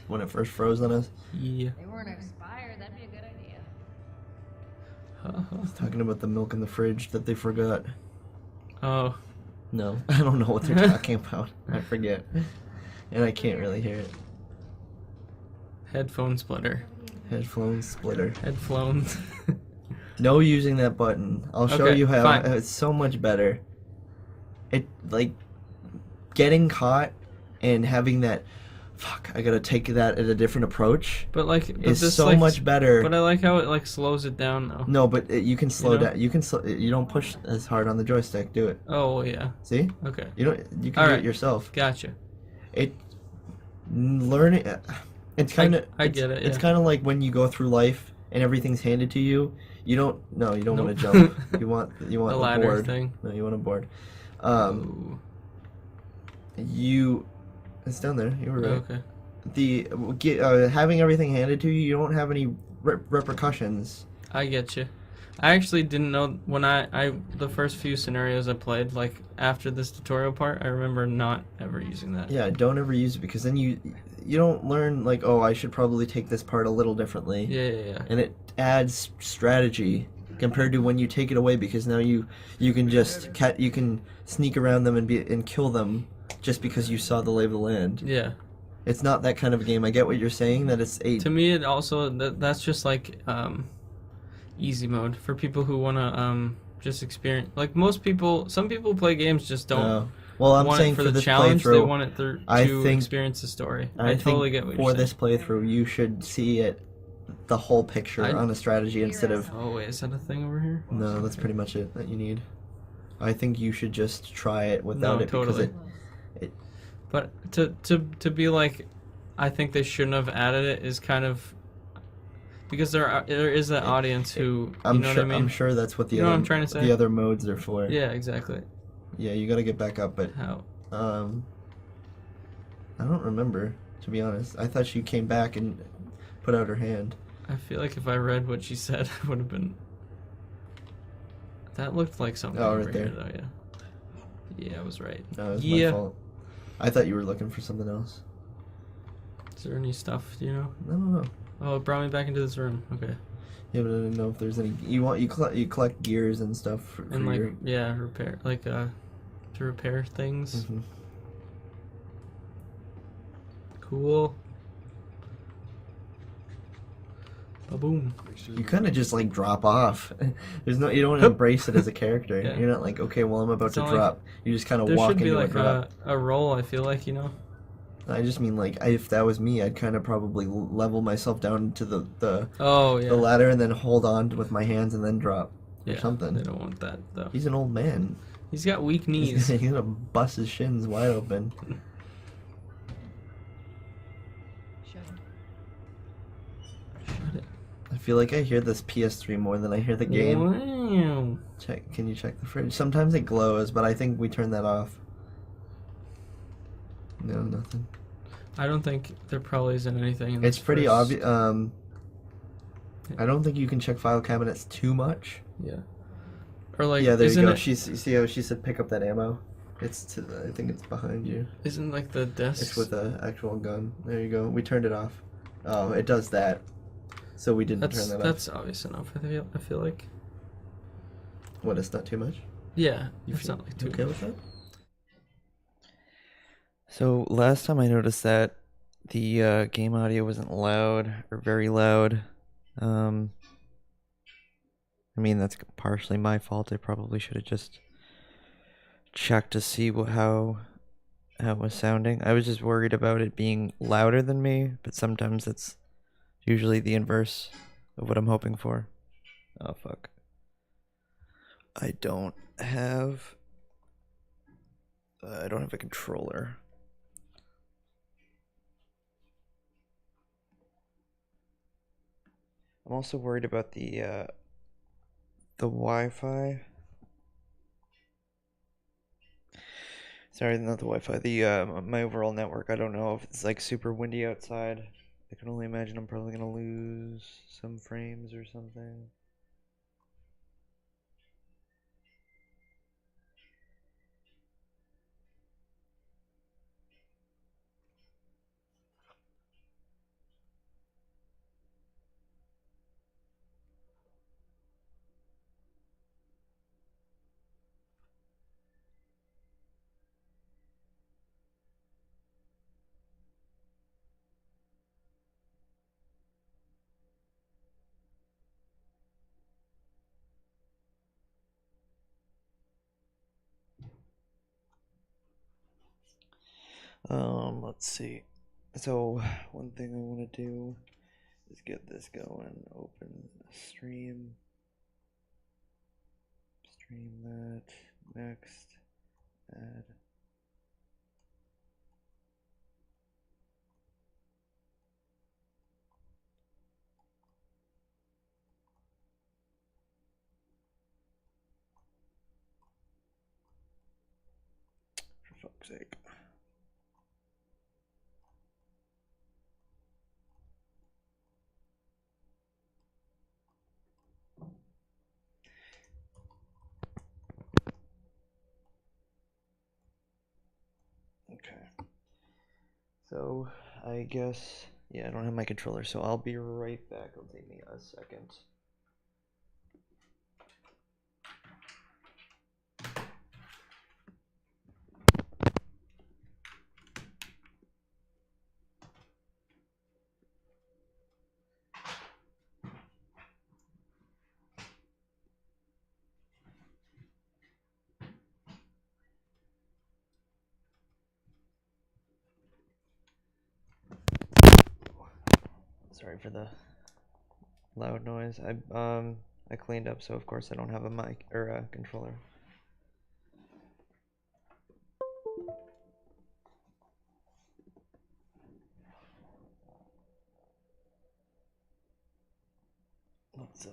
when it first froze on us. Yeah. They weren't expired. That'd be a good idea. Talking about the milk in the fridge that they forgot. Oh. No, I don't know what they're talking about. I forget. And I can't really hear it. Headphone splitter. Headphone splitter. Headphones. No using that button. I'll show Okay, you how. fine. It's so much better. It, like, getting caught and having that, fuck, I gotta take that at a different approach But like, is this, so like, much better. But I like how it like slows it down though. No, but you can slow know? down. You can you don't push as hard on the joystick. Do it. Oh well, yeah. See? Okay. You can do it yourself. Gotcha. It learning. It's kind of. I get it. It's Yeah. kind of like when you go through life and everything's handed to you. You don't. No, you don't want to Nope. jump. You want The a ladder board. thing. No, you want a board. Ooh. You. It's down there. You were right. Okay. Having everything handed to you, you don't have any repercussions. I get you. I actually didn't know when I the first few scenarios I played, like after this tutorial part, I remember not ever using that. Yeah, don't ever use it because then you don't learn like, oh, I should probably take this part a little differently. Yeah. And it adds strategy compared to when you take it away because now you can just you can sneak around them and kill them just because you saw the lay of the land. Yeah. It's not that kind of a game. I get what you're saying, that it's To me, it also that's just like easy mode for people who want to just experience. Like most people, some people play games just don't. Well, I'm want saying it for for the this challenge. playthrough, They want it to I think, experience the story. I I totally think get what for you're saying. this playthrough, you should see it, the whole picture on a strategy instead of. Oh wait, is that a thing over here? No, that's pretty much it that you need. I think you should just try it without it totally. because it. But to be like, I think they shouldn't have added it is kind of because there is that audience who you know what I mean. I'm sure that's what the You know other what I'm trying to say? the other modes are for. Yeah, exactly. Yeah, you got to get back up, but How? I don't remember, to be honest. I thought she came back and put out her hand. I feel like if I read what she said, it would have been. That looked like something Oh, over right here, there. though. Yeah. Yeah, I was right. No, it was Yeah. my fault. I thought you were looking for something else. Is there any stuff? Do you know? No. Oh, it brought me back into this room. Okay. Yeah, but I didn't know if there's any. You collect gears and stuff for And like your. repair to repair things. Mhm. Cool. Boom. You kind of just like drop off. You don't embrace it as a character. Yeah. You're not like, okay, well I'm about It's to not drop. You just kind of There walk should be into a like drop. a roll. I feel like I just mean like if that was me, I'd kind of probably level myself down to the Oh yeah. the ladder and then hold on with my hands and then drop or Yeah, something. They don't want that though. He's an old man. He's got weak knees. He's gonna bust his shins wide open. Shut Shut I feel like I hear this PS3 more than I hear the it. game. Wow. Can you check the fridge? Sometimes it glows, but I think we turned that off. No, nothing. I don't think there probably isn't anything in It's this pretty first- obvious. I don't think you can check file cabinets too much. Yeah. Or like Yeah, there you isn't go. it- You see how she said pick up that ammo? It's to I think it's behind you. Isn't like the desk. It's with an actual gun. There you go. We turned it off. Oh, it does that. So we didn't turn that off. That's obvious enough. I feel like. What? It's not too much. Yeah. You It's feel not like too okay much. with that? So last time I noticed that the game audio wasn't loud or very loud. I mean that's partially my fault. I probably should have just checked to see how it was sounding. I was just worried about it being louder than me, but sometimes it's usually the inverse of what I'm hoping for. Oh fuck. I don't have a controller. I'm also worried about the Wi-Fi. Sorry, not the Wi-Fi. The my overall network. I don't know if it's like super windy outside. I can only imagine I'm probably gonna lose some frames or something. Let's see. So one thing I want to do is get this going. Open stream. Stream that. Next. Add. For fuck's sake. Okay. So I guess, yeah, I don't have my controller, so I'll be right back. It'll take me a second. Sorry for the loud noise. I cleaned up, so of course I don't have a mic or a controller. Let's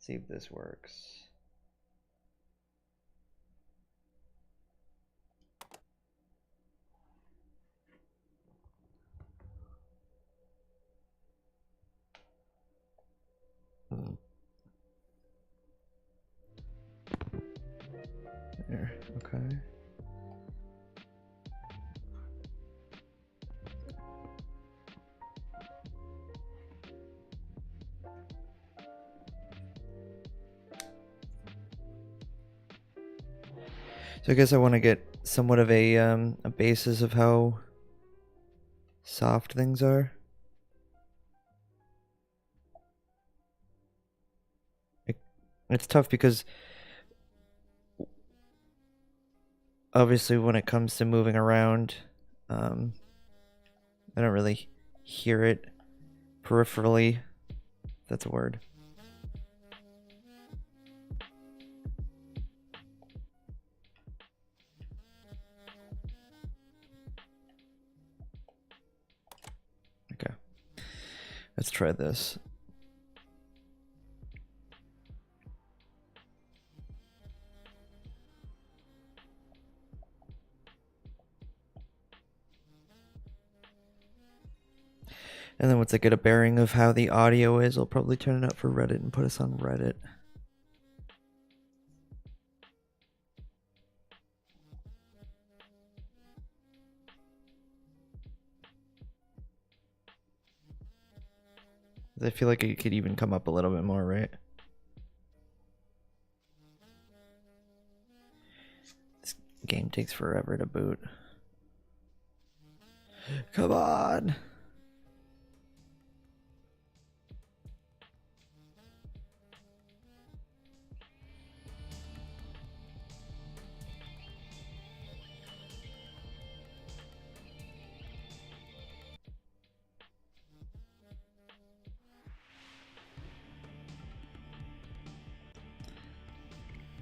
see if this works. There, okay. So I guess I want to get somewhat of a basis of how soft things are. It's tough because obviously when it comes to moving around, I don't really hear it peripherally. If that's a word. Okay. Let's try this. And then once I get a bearing of how the audio is, I'll probably turn it up for Reddit and put us on Reddit. I feel like it could even come up a little bit more, right? This game takes forever to boot. Come on!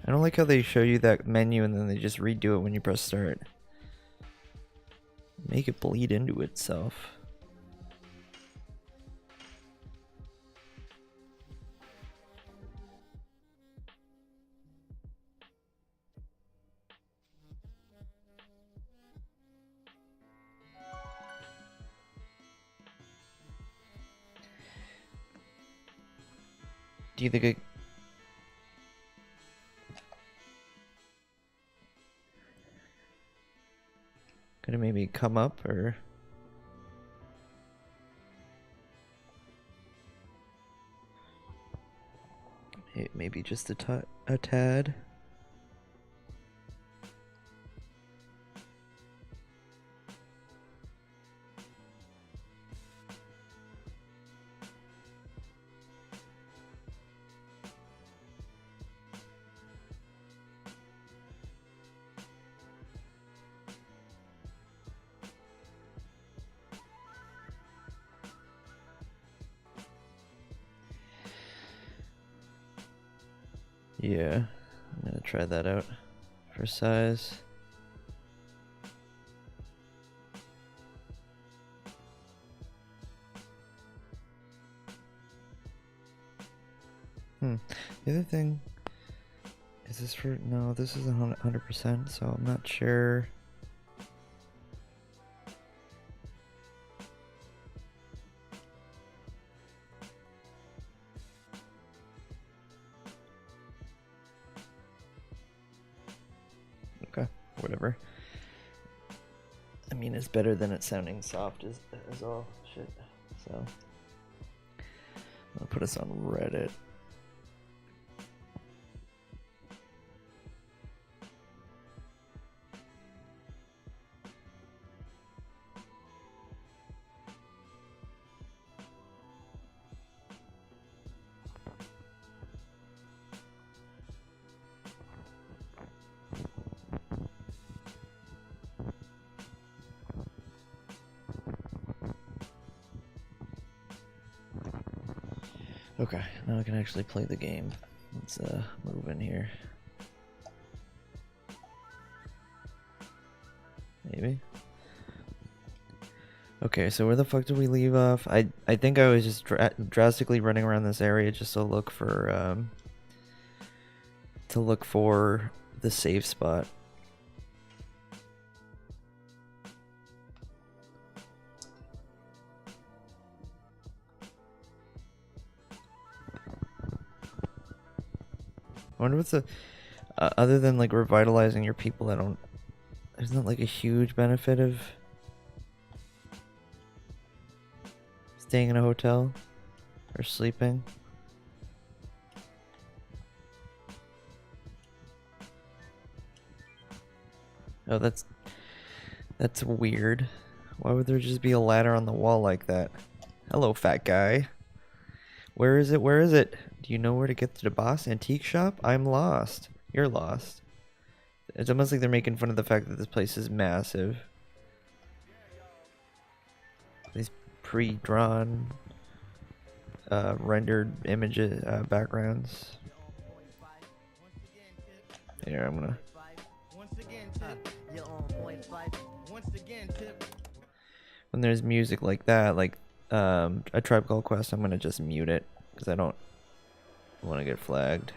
I don't like how they show you that menu and then they just redo it when you press start. Make it bleed into itself. Do you think it... Could it maybe come up, or... Maybe just a tad? Yeah, I'm gonna try that out for size. The other thing is this for no, this is 100%, so I'm not sure. Okay, whatever. I mean, it's better than it sounding soft as all shit. So I'll put us on Reddit. Okay, now I can actually play the game. Let's move in here. Maybe. Okay, so where the fuck did we leave off? I think I was just drastically running around this area just to look for the safe spot. I wonder what's the other than like revitalizing your people. There's not like a huge benefit of staying in a hotel or sleeping. Oh, that's weird. Why would there just be a ladder on the wall like that? Hello, fat guy. Where is it? Where is it? Do you know where to get to the boss antique shop? I'm lost. You're lost. It's almost like they're making fun of the fact that this place is massive. These pre-drawn, rendered images, backgrounds. Here, I'm gonna. When there's music like that, like a Tribe Called Quest, I'm gonna just mute it because I don't want to get flagged.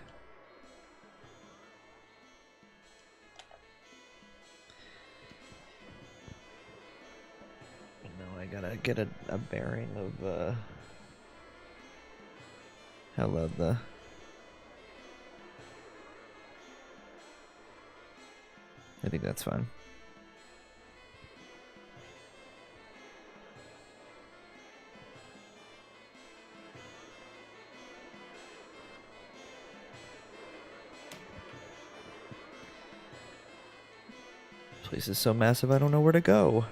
No, I gotta get a bearing of how loud the. I think that's fine. Place is so massive I don't know where to go.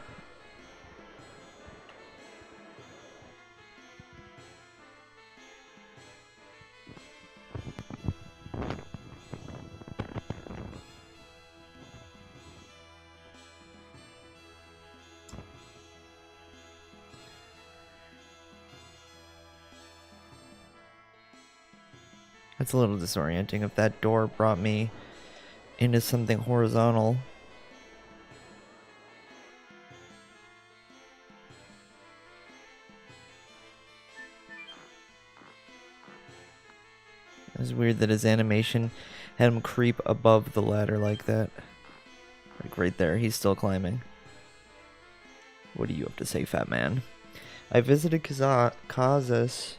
That's a little disorienting. If that door brought me into something horizontal. It's weird that his animation had him creep above the ladder like that. Like right there, he's still climbing. What do you have to say, fat man? I visited Kazas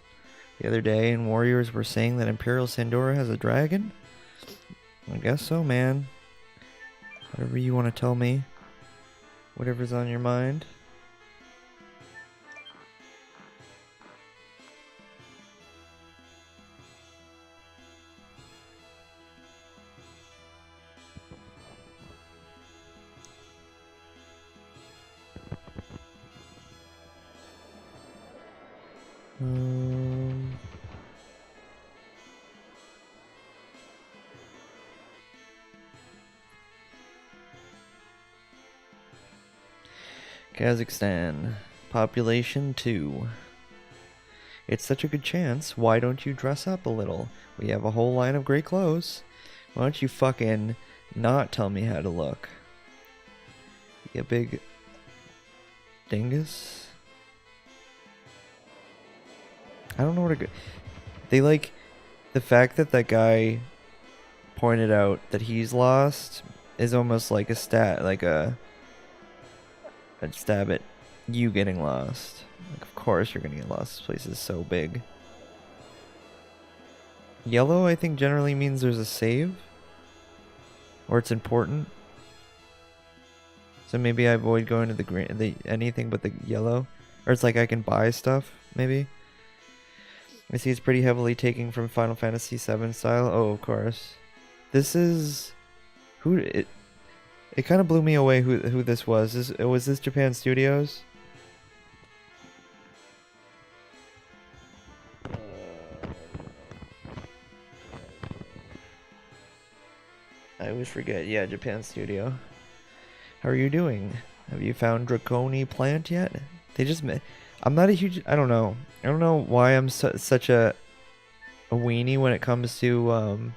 the other day, and warriors were saying that Imperial Sandora has a dragon? I guess so, man. Whatever you want to tell me. Whatever's on your mind. Kazakhstan. Population 2. It's such a good chance. Why don't you dress up a little? We have a whole line of great clothes. Why don't you fucking not tell me how to look? You big dingus. I don't know where to go. They like the fact that that guy pointed out that he's lost is almost like a stab at you getting lost. Like, of course you're gonna get lost. This place is so big. Yellow, I think, generally means there's a save. Or it's important. So maybe I avoid going to the green, anything but the yellow. Or it's like I can buy stuff, maybe. I see it's pretty heavily taking from Final Fantasy VII style. Oh, of course. This is... It kind of blew me away who this was. Was this Japan Studios? I always forget. Yeah, Japan Studio. How are you doing? Have you found Dragoon plant yet? They just... I'm not a huge... I don't know. I don't know why I'm such a weenie when it comes to...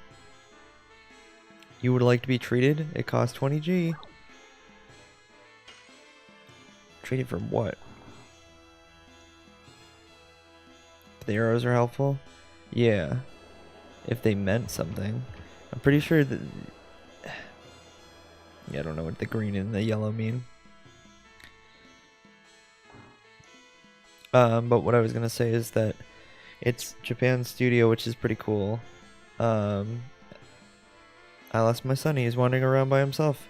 You would like to be treated? It costs 20G. Treated for what? The arrows are helpful? Yeah. If they meant something. I'm pretty sure that... Yeah, I don't know what the green and the yellow mean. But what I was gonna say is that it's Japan Studio, which is pretty cool. I lost my son. He's wandering around by himself.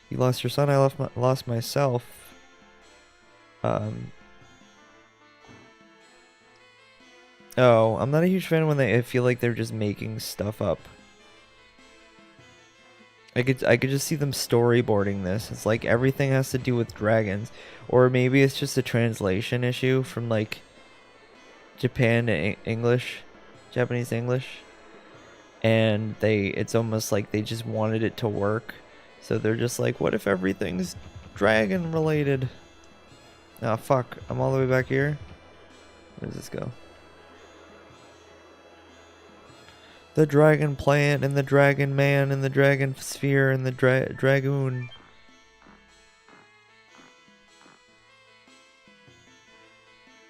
You lost your son. I lost myself. Oh, I'm not a huge fan when I feel like they're just making stuff up. I could just see them storyboarding this. It's like everything has to do with dragons, or maybe it's just a translation issue from like Japan to Japanese English, and it's almost like they just wanted it to work, so they're just like, what if everything's dragon related? Ah, fuck! I'm all the way back here. Where does this go? The dragon plant and the dragon man and the dragon sphere and the dragoon.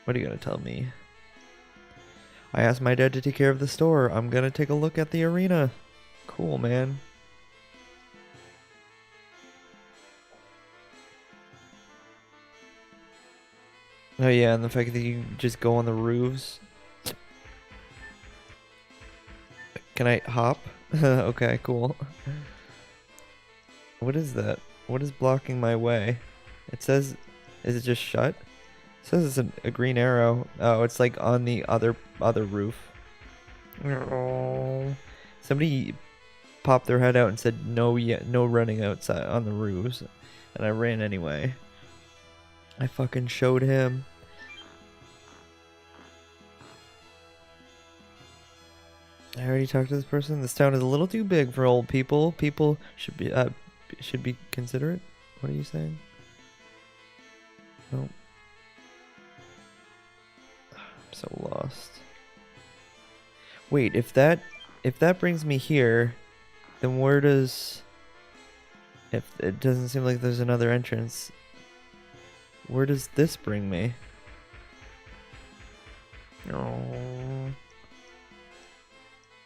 What are you gonna tell me? I asked my dad to take care of the store. I'm gonna take a look at the arena. Cool, man. Oh yeah, and the fact that you just go on the roofs. Can I hop? Okay, cool. What is that? What is blocking my way? It says... Is it just shut? It says it's a green arrow. Oh, it's like on the other roof. Oh. Somebody popped their head out and said no running outside on the roofs. And I ran anyway. I fucking showed him. I already talked to this person. This town is a little too big for old people. People should be considerate. What are you saying? No. I'm so lost. Wait, if that brings me here, then where does... If it doesn't seem like there's another entrance, where does this bring me? Oh.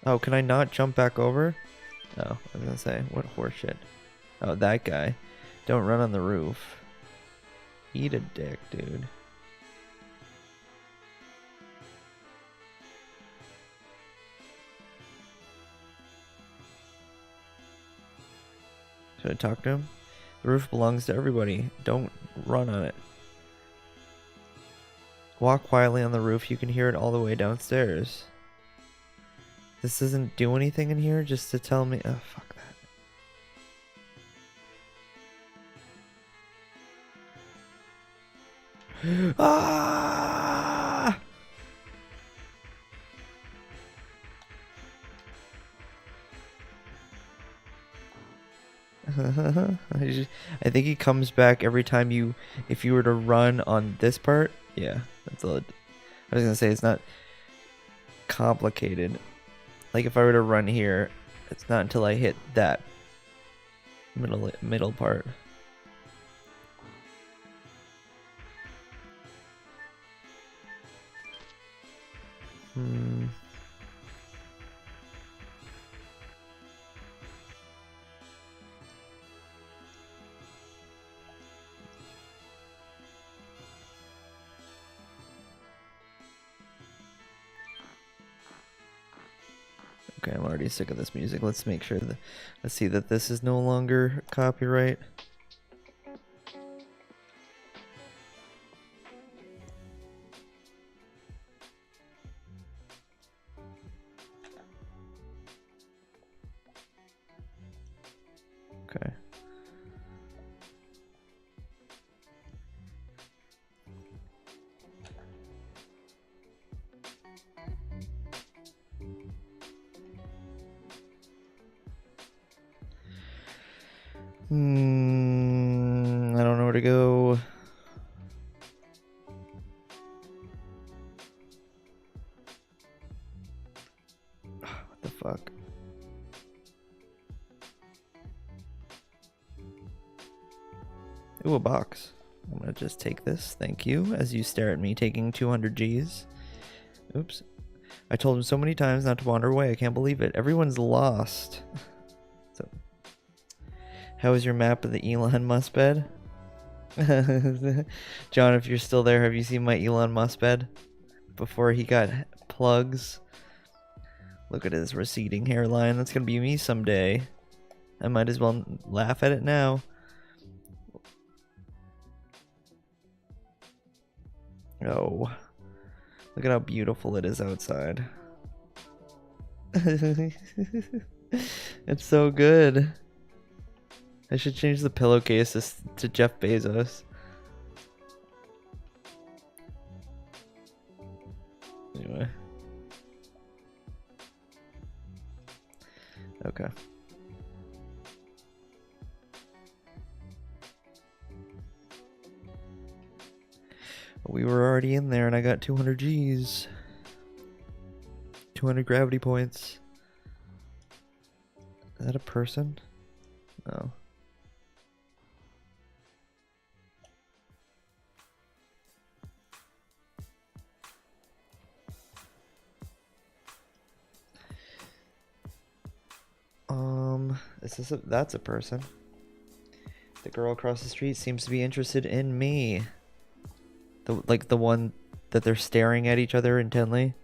Oh, can I not jump back over? Oh, I was gonna say, what horseshit. Oh, that guy. Don't run on the roof. Eat a dick, dude. Should I talk to him? The roof belongs to everybody. Don't run on it. Walk quietly on the roof. You can hear it all the way downstairs. This doesn't do anything in here just to tell me... Oh, fuck that. Ah! I think he comes back every time you... If you were to run on this part... Yeah, that's all. I was gonna say, it's not... complicated. Like if I were to run here, it's not until I hit that middle part. Okay, I'm already sick of this music. Let's make sure that let's see that this is no longer copyright. Okay. I don't know where to go. What the fuck? Ooh, a box. I'm gonna just take this, thank you, as you stare at me taking 200 Gs. Oops. I told him so many times not to wander away, I can't believe it. Everyone's lost. So, how was your map of the Elon Musk bed? John, if you're still there, have you seen my Elon Musk bed? Before he got plugs. Look at his receding hairline. That's gonna be me someday. I might as well laugh at it now. Oh, look at how beautiful it is outside. It's so good. I should change the pillowcase to Jeff Bezos. Anyway. Okay. We were already in there and I got 200 Gs. 200 gravity points. Is that a person? No. That's a person. The girl across the street seems to be interested in me. The one that they're staring at each other intently.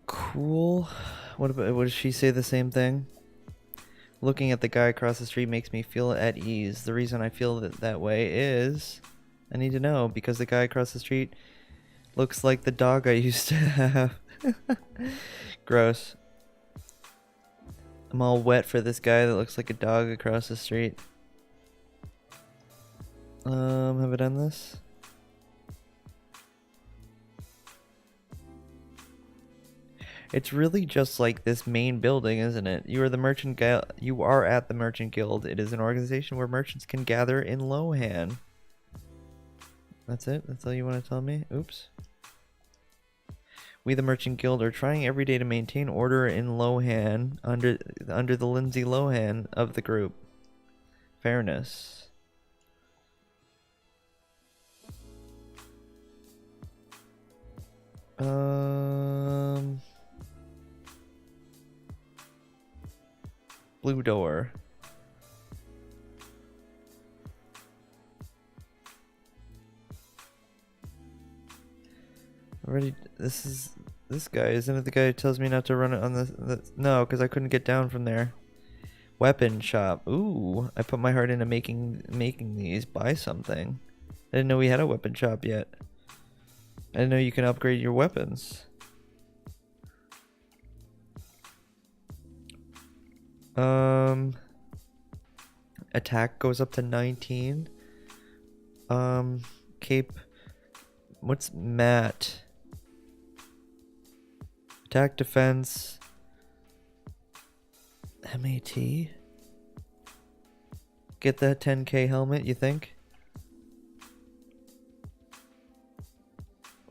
Cool. What does she say the same thing? Looking at the guy across the street makes me feel at ease. The reason I feel that way is I need to know because the guy across the street looks like the dog I used to have. Gross. I'm all wet for this guy that looks like a dog across the street. Have I done this? It's really just like this main building, isn't it? You are the merchant guild. You are at the Merchant Guild. It is an organization where merchants can gather in Lohan. That's it? That's all you want to tell me? Oops. We, the Merchant Guild, are trying every day to maintain order in Lohan under the Lindsay Lohan of the group. Fairness. Blue door. Already, this guy, isn't it the guy who tells me not to run it on the no, because I couldn't get down from there. Weapon shop. Ooh, I put my heart into making these. Buy something. I didn't know we had a weapon shop yet. I didn't know you can upgrade your weapons. Attack goes up to 19. cape. What's mat? Attack, defense. MAT? Get that 10k helmet, you think?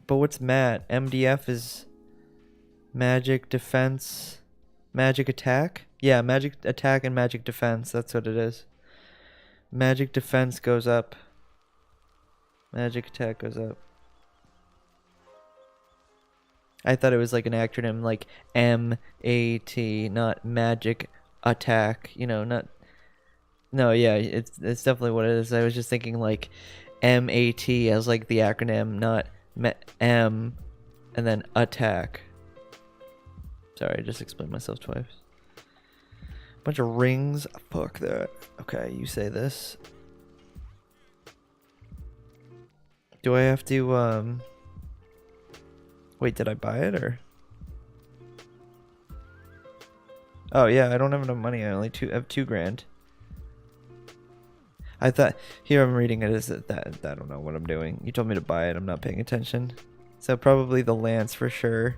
But what's mat? MDF is magic defense, magic attack? Yeah, magic attack and magic defense. That's what it is. Magic defense goes up. Magic attack goes up. I thought it was like an acronym like MAT, not magic attack. You know, not. No, yeah, it's definitely what it is. I was just thinking like MAT as like the acronym, not M and then attack. Sorry, I just explained myself twice. Bunch of rings. Fuck that. Okay, you say this. Do I have to wait, did I buy it or? Oh yeah, I don't have enough money. I only have $2,000. I thought here I'm reading it as that I don't know what I'm doing. You told me to buy it. I'm not paying attention. So probably the lance for sure.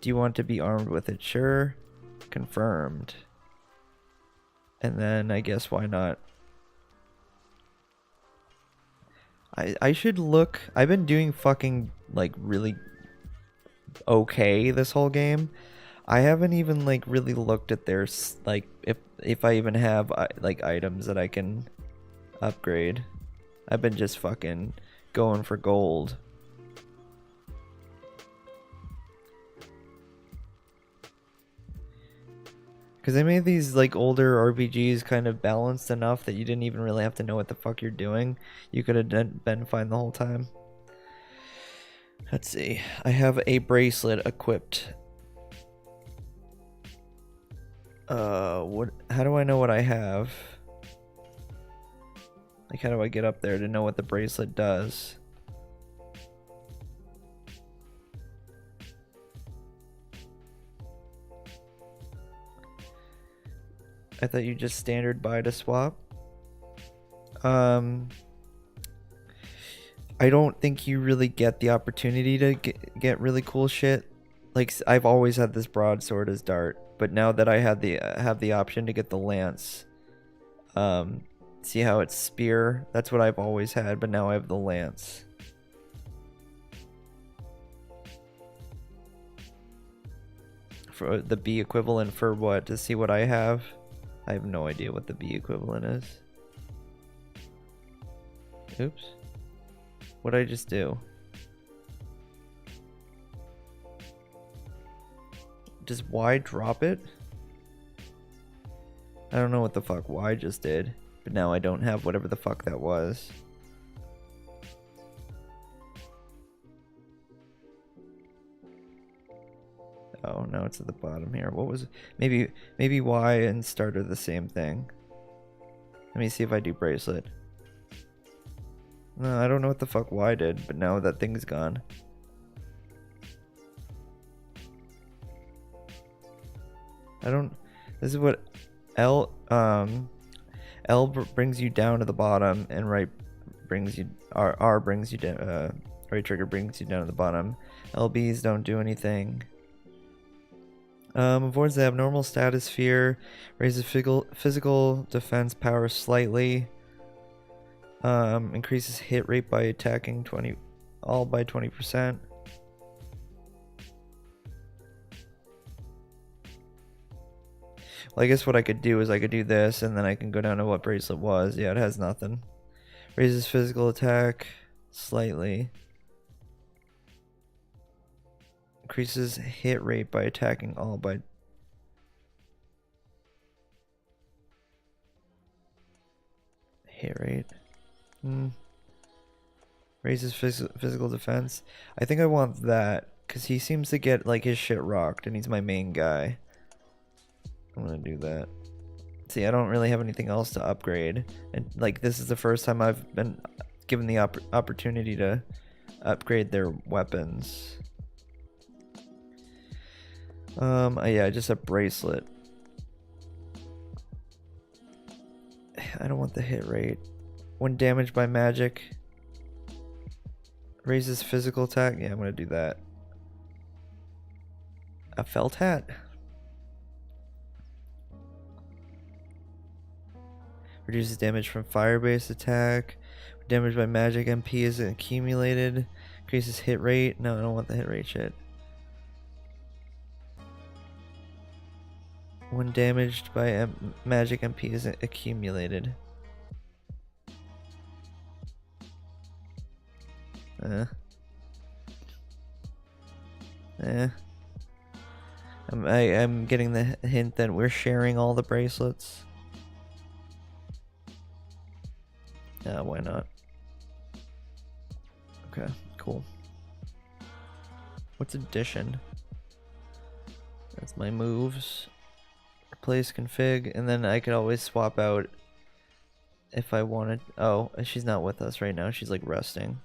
Do you want to be armed with it? Sure. Confirmed. And then I guess why not? I should look. I've been doing fucking like really okay this whole game. I haven't even like really looked at their like if I even have like items that I can upgrade. I've been just fucking going for gold. Because they made these like older RPGs kind of balanced enough that you didn't even really have to know what the fuck you're doing. You could have been fine the whole time. Let's see. I have a bracelet equipped. How do I know what I have? Like, how do I get up there to know what the bracelet does? I thought you just standard buy to swap. I don't think you really get the opportunity to get really cool shit. Like, I've always had this broadsword as dart, but now that I had have the option to get the lance, see how it's spear? That's what I've always had, but now I have the lance. For the B equivalent for what? To see what I have? I have no idea what the B equivalent is. Oops. What did I just do? Does Y drop it? I don't know what the fuck Y just did, but now I don't have whatever the fuck that was. Oh, now it's at the bottom here. What was it? Maybe Y and start are the same thing. Let me see if I do bracelet. No, I don't know what the fuck Y did, but now that thing's gone. This is what L brings you down to the bottom, and right brings you R brings you down. Right trigger brings you down to the bottom. LBs don't do anything. Avoids the abnormal status fear, raises physical defense power slightly. Increases hit rate by attacking all by 20%. Well, I guess what I could do is I could do this, and then I can go down to what bracelet was. Yeah, it has nothing. Raises physical attack slightly. Increases hit rate by attacking all by... Hit rate. Raises physical defense. I think I want that, because he seems to get like his shit rocked, and he's my main guy. I'm gonna do that. See, I don't really have anything else to upgrade, and like this is the first time I've been given the opportunity to upgrade their weapons. Yeah, just a bracelet. I don't want the hit rate. When damaged by magic, Raises physical attack. Yeah, I'm gonna do that. A felt hat. Reduces damage from fire-based attack. Damage by magic MP is accumulated. Increases hit rate. No, I don't want the hit rate shit. When damaged by magic MP is accumulated. I'm getting the hint that we're sharing all the bracelets. Why not? Okay, cool. What's addition? That's my moves. Replace config, and then I could always swap out if I wanted. Oh, she's not with us right now. She's like resting.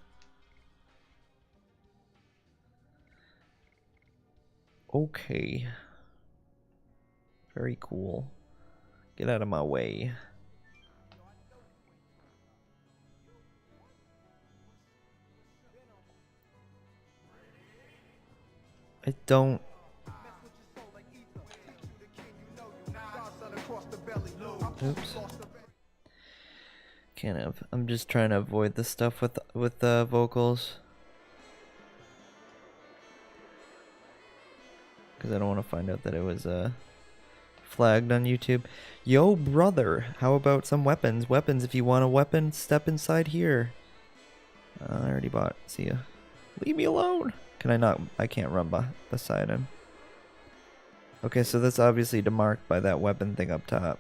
Okay. Very cool. Get out of my way. I don't. Oops. Can't have. I'm just trying to avoid the stuff with the vocals. Because I don't want to find out that it was flagged on YouTube. Yo, brother, how about some weapons? Weapons, if you want a weapon, step inside here. I already bought. See ya. Leave me alone. Can I not? I can't run beside him. Okay, so that's obviously demarked by that weapon thing up top.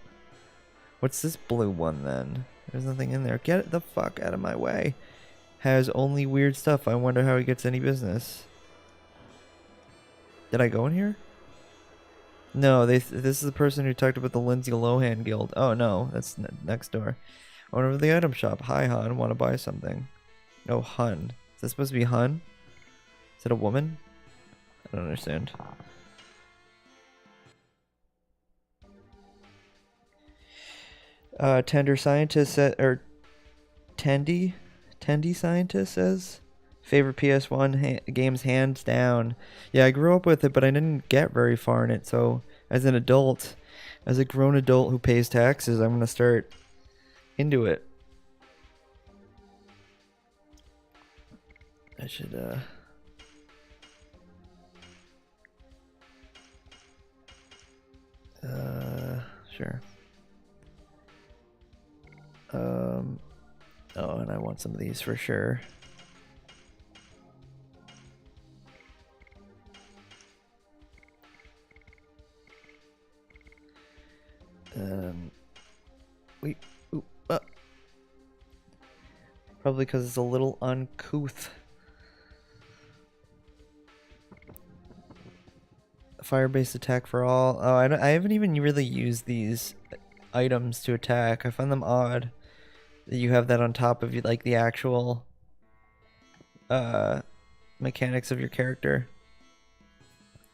What's this blue one then? There's nothing in there. Get the fuck out of my way. Has only weird stuff. I wonder how he gets any business. Did I go in here? No, this is the person who talked about the Lindsay Lohan Guild. Oh no, that's next door. Owner of the item shop. Hi, Hun. Want to buy something? No, Hun. Is that supposed to be Hun? Is it a woman? I don't understand. Tender scientist or Tendy scientist says favorite PS1 games hands down. Yeah, I grew up with it, but I didn't get very far in it. So as an adult, as a grown adult who pays taxes, I'm gonna start into it. I should sure. Oh, and I want some of these for sure. Wait, ooh, probably because it's a little uncouth. Fire-based attack for all. Oh, I haven't even really used these items to attack. I find them odd that you have that on top of like the actual mechanics of your character.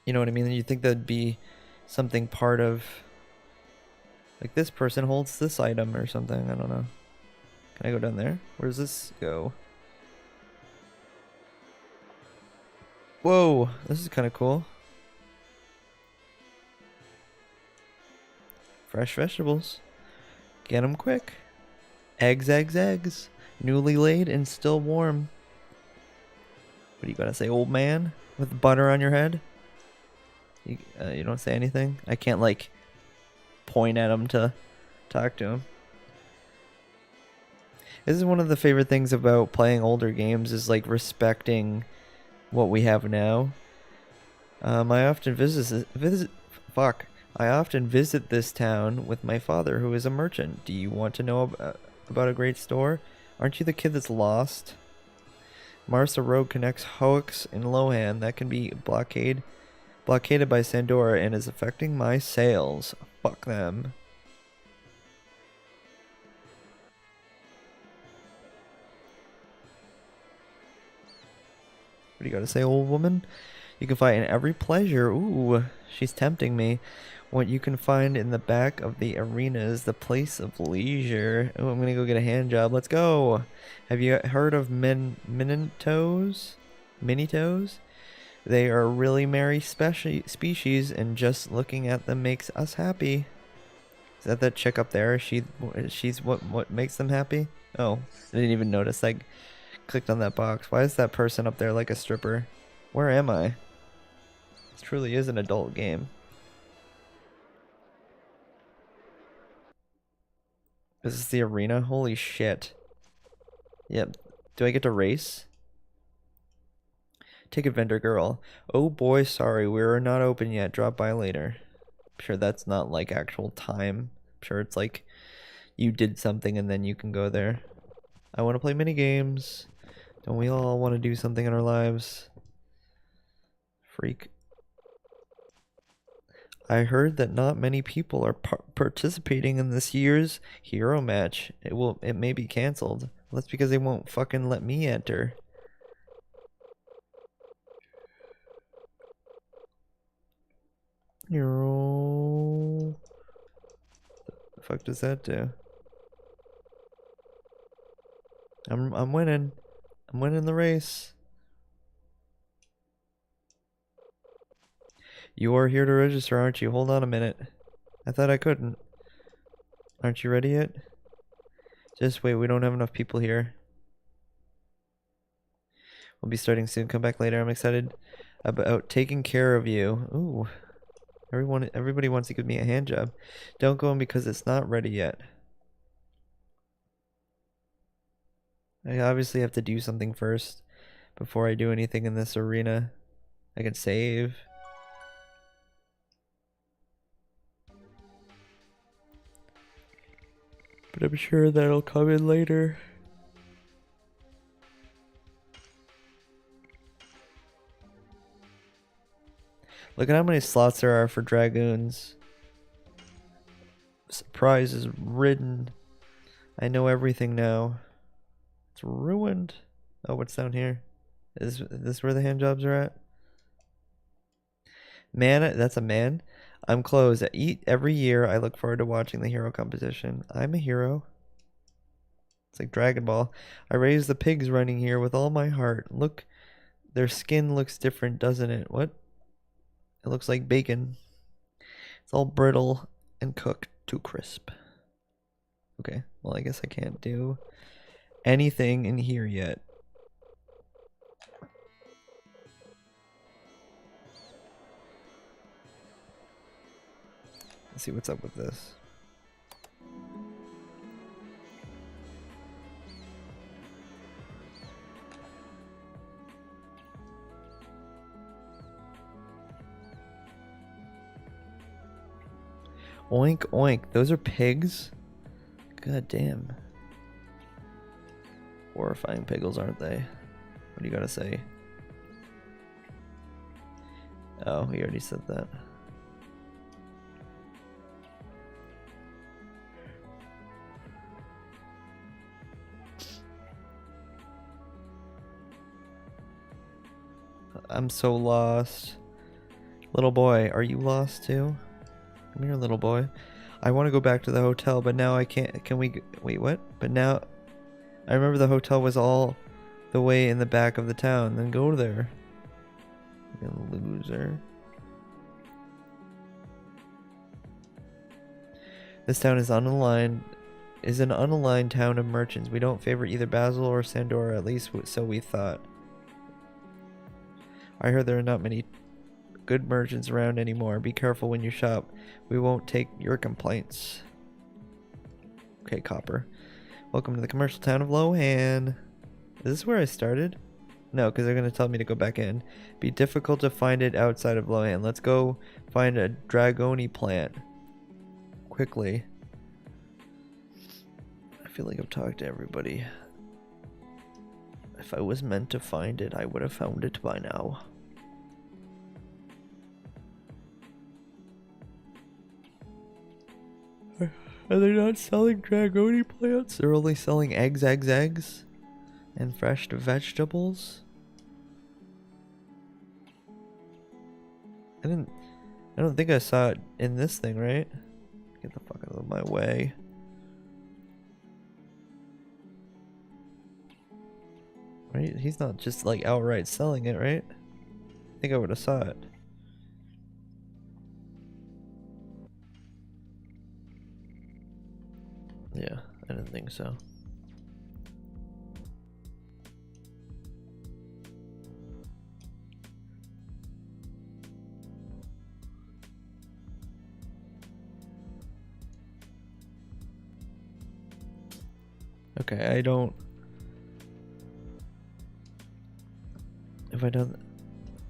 You know what I mean? You think that'd be something part of, like, this person holds this item or something. I don't know. Can I go down there? Where does this go? Whoa, this is kind of cool. Fresh vegetables. Get them quick. Eggs, eggs, eggs. Newly laid and still warm. What are you gonna say, old man? With butter on your head? You don't say anything? I can't, like, point at him to talk to him. This is one of the favorite things about playing older games, is, like, respecting what we have now. I often visit this town with my father, who is a merchant. Do you want to know about a great store? Aren't you the kid that's lost? Marsa Road connects Hoax and Lohan. That can be blockaded by Sandora and is affecting my sales. Fuck them. What do you gotta say, old woman? You can find in every pleasure. Ooh, she's tempting me. What you can find in the back of the arena is the place of leisure. Oh, I'm gonna go get a hand job. Let's go. Have you heard of Minitos? Minitos? They are a really merry species, and just looking at them makes us happy. Is that chick up there? She's what makes them happy? Oh, I didn't even notice. I clicked on that box. Why is that person up there like a stripper? Where am I? This truly is an adult game. This is the arena? Holy shit. Yep. Do I get to race? Ticket vendor girl. Oh boy, sorry, we're not open yet. Drop by later. I'm sure that's not like actual time. I'm sure it's like you did something and then you can go there. I want to play mini games. Don't we all want to do something in our lives? Freak. I heard that not many people are participating in this year's hero match. It may be canceled. Well, that's because they won't fucking let me enter. Hero. The fuck does that do? I'm winning. I'm winning the race. You are here to register, aren't you? Hold on a minute. I thought I couldn't. Aren't you ready yet? Just wait, we don't have enough people here. We'll be starting soon. Come back later. I'm excited about taking care of you. Ooh. Everybody wants to give me a hand job. Don't go in because it's not ready yet. I obviously have to do something first before I do anything in this arena. I can save. But I'm sure that'll come in later. Look at how many slots there are for Dragoons. Surprise is ridden. I know everything now. It's ruined. Oh, what's down here? Is this where the hand jobs are at? Man, that's a man. I'm closed. Every year I look forward to watching the hero competition. I'm a hero. It's like Dragon Ball. I raised the pigs running here with all my heart. Look, their skin looks different, doesn't it? What? It looks like bacon. It's all brittle and cooked too crisp. Okay, well, I guess I can't do anything in here yet. Let's see what's up with this. Oink oink. Those are pigs? God damn. Horrifying piggles, aren't they? What do you gotta say? Oh, he already said that. I'm so lost. Little boy, are you lost too? Come here, little boy. I want to go back to the hotel, but now I can't. Can we... Wait, what? But now... I remember the hotel was all the way in the back of the town. Then go there. You loser. This town is unaligned. Is an unaligned town of merchants. We don't favor either Basil or Sandora, at least so we thought. I heard there are not many good merchants around anymore. Be careful when you shop. We won't take your complaints. Okay, Copper. Welcome to the commercial town of Lohan. Is this where I started? No, because they're going to tell me to go back in. Be difficult to find it outside of Lohan. Let's go find a Dragoni plant. Quickly. I feel like I've talked to everybody. If I was meant to find it, I would have found it by now. Are they not selling Dragoni plants? They're only selling eggs, and fresh vegetables? I didn't. I don't think I saw it in this thing, right? Get the fuck out of my way. Right? He's not just like outright selling it, right? I think I would have saw it. Yeah, I didn't think so. Okay, I don't. If I don't,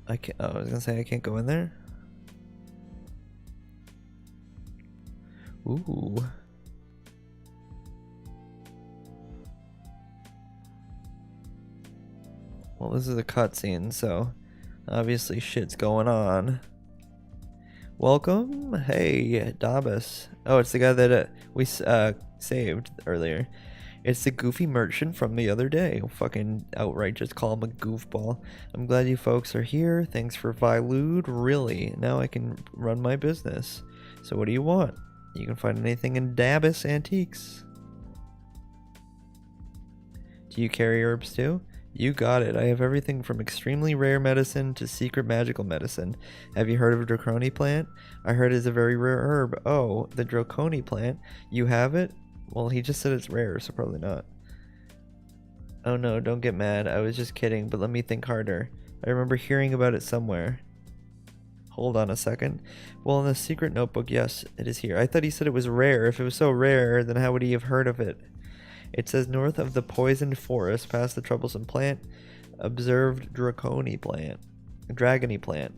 I can't. Oh, I was gonna say I can't go in there. Ooh. Well, this is a cutscene, so obviously shit's going on. Welcome, hey, Dabas. Oh, it's the guy that we saved earlier. It's the goofy merchant from the other day. I'll fucking outright just call him a goofball. I'm glad you folks are here. Thanks for Vilude. Really, now I can run my business. So what do you want? You can find anything in Dabas Antiques. Do you carry herbs too? You got it. I have everything from extremely rare medicine to secret magical medicine. Have you heard of a Draconi plant? I heard it's a very rare herb. Oh, the Draconi plant. You have it? Well, he just said it's rare, so probably not. Oh no, don't get mad. I was just kidding, but let me think harder. I remember hearing about it somewhere. Hold on a second. Well, in the secret notebook, yes, it is here. I thought he said it was rare. If it was so rare, then how would he have heard of it? It says north of the poisoned forest, past the troublesome plant, observed Draconi plant. Dragony plant.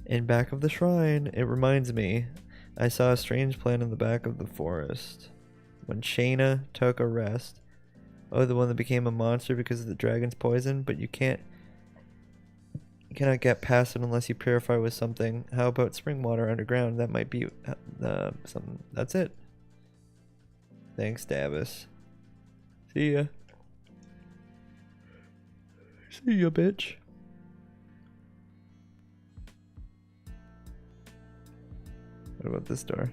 In back of the shrine, it reminds me. I saw a strange plant in the back of the forest. When Shayna took a rest. Oh, the one that became a monster because of the dragon's poison? But you cannot get past it unless you purify with something. How about spring water underground? That might be something. That's it. Thanks, Davis. See ya. See ya, bitch. What about this door?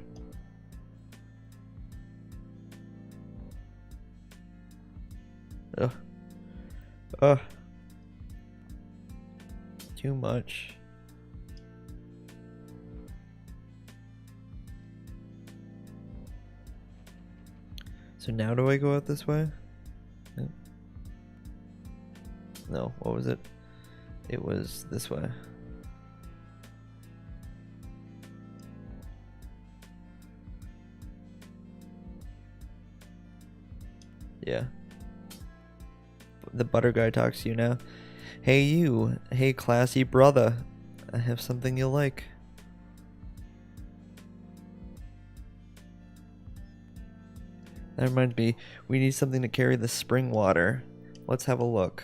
Ugh. Ugh. Too much. So now do I go out this way? No, what was it? It was this way. Yeah. The butter guy talks to you now. Hey you. Hey classy brother. I have something you'll like. That reminds me, we need something to carry the spring water. Let's have a look.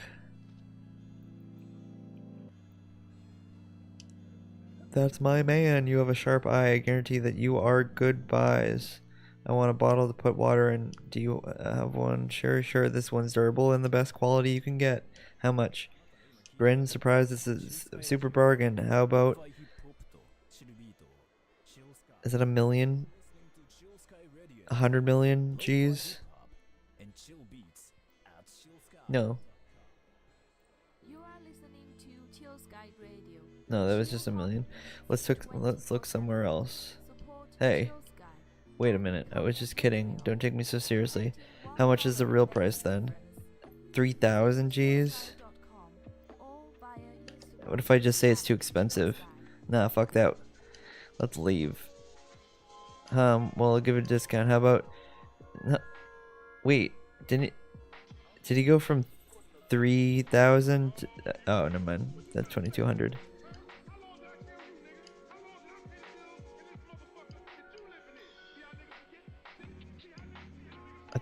That's my man. You have a sharp eye. I guarantee that you are good buys. I want a bottle to put water in. Do you have one? Sure, sure. This one's durable and the best quality you can get. How much? Grin, surprise, this is a super bargain. How about... Is it 1,000,000? 100 million G's? No. No, that was just 1,000,000. Let's look somewhere else. Hey. Wait a minute. I was just kidding. Don't take me so seriously. How much is the real price then? 3,000 G's? What if I just say it's too expensive? Nah, fuck that. Let's leave. Well, I'll give it a discount. How about... No, wait, did he go from 3,000 to... Oh, never mind. That's 2,200.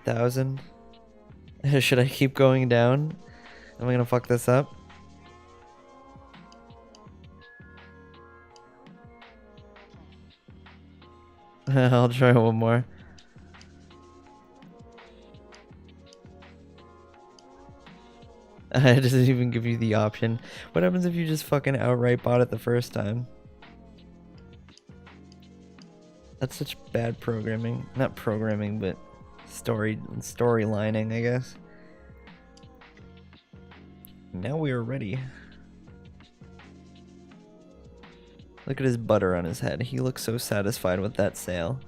$1,000? Should I keep going down? Am I gonna fuck this up? I'll try one more. I doesn't even give you the option. What happens if you just fucking outright bought it the first time? That's such bad programming. Not programming, but storylining, I guess. Now we are ready. Look at his butter on his head. He looks so satisfied with that sale.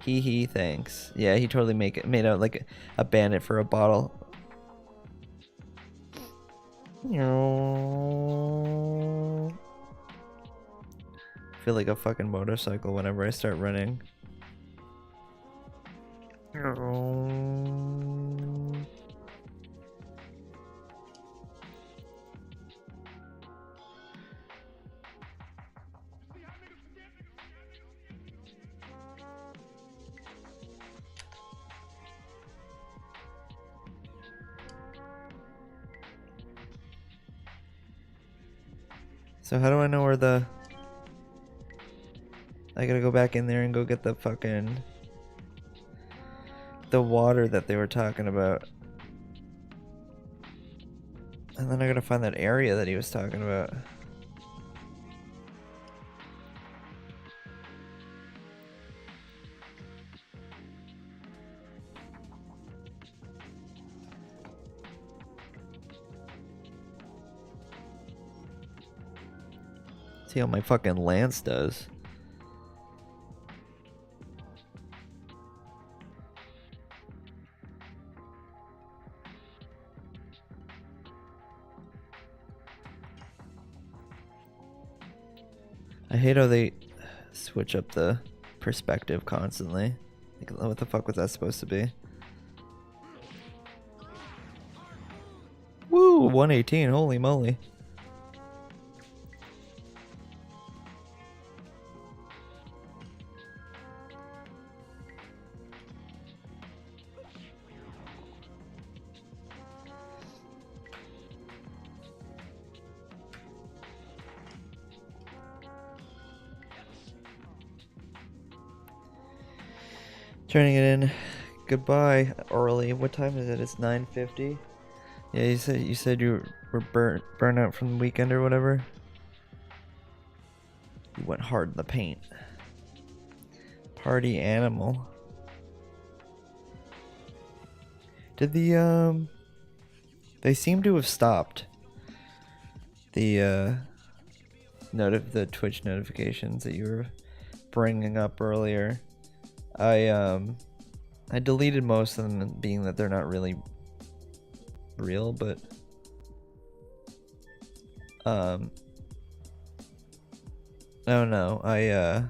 Hee, thanks. Yeah, he totally made out like a bandit for a bottle. I feel like a fucking motorcycle whenever I start running. So how do I know where the... I gotta go back in there and go get the fucking... the water that they were talking about. And then I gotta find that area that he was talking about. See how my fucking lance does. I hate how they switch up the perspective constantly. Like, what the fuck was that supposed to be? Woo, 118, holy moly. Turning it in. Goodbye, Orly. What time is it? It's 9:50. Yeah, you said you were burnt out from the weekend or whatever. You went hard in the paint. Party animal. Did the they seem to have stopped the the Twitch notifications that you were bringing up earlier. I deleted most of them, being that they're not really real, but oh no, I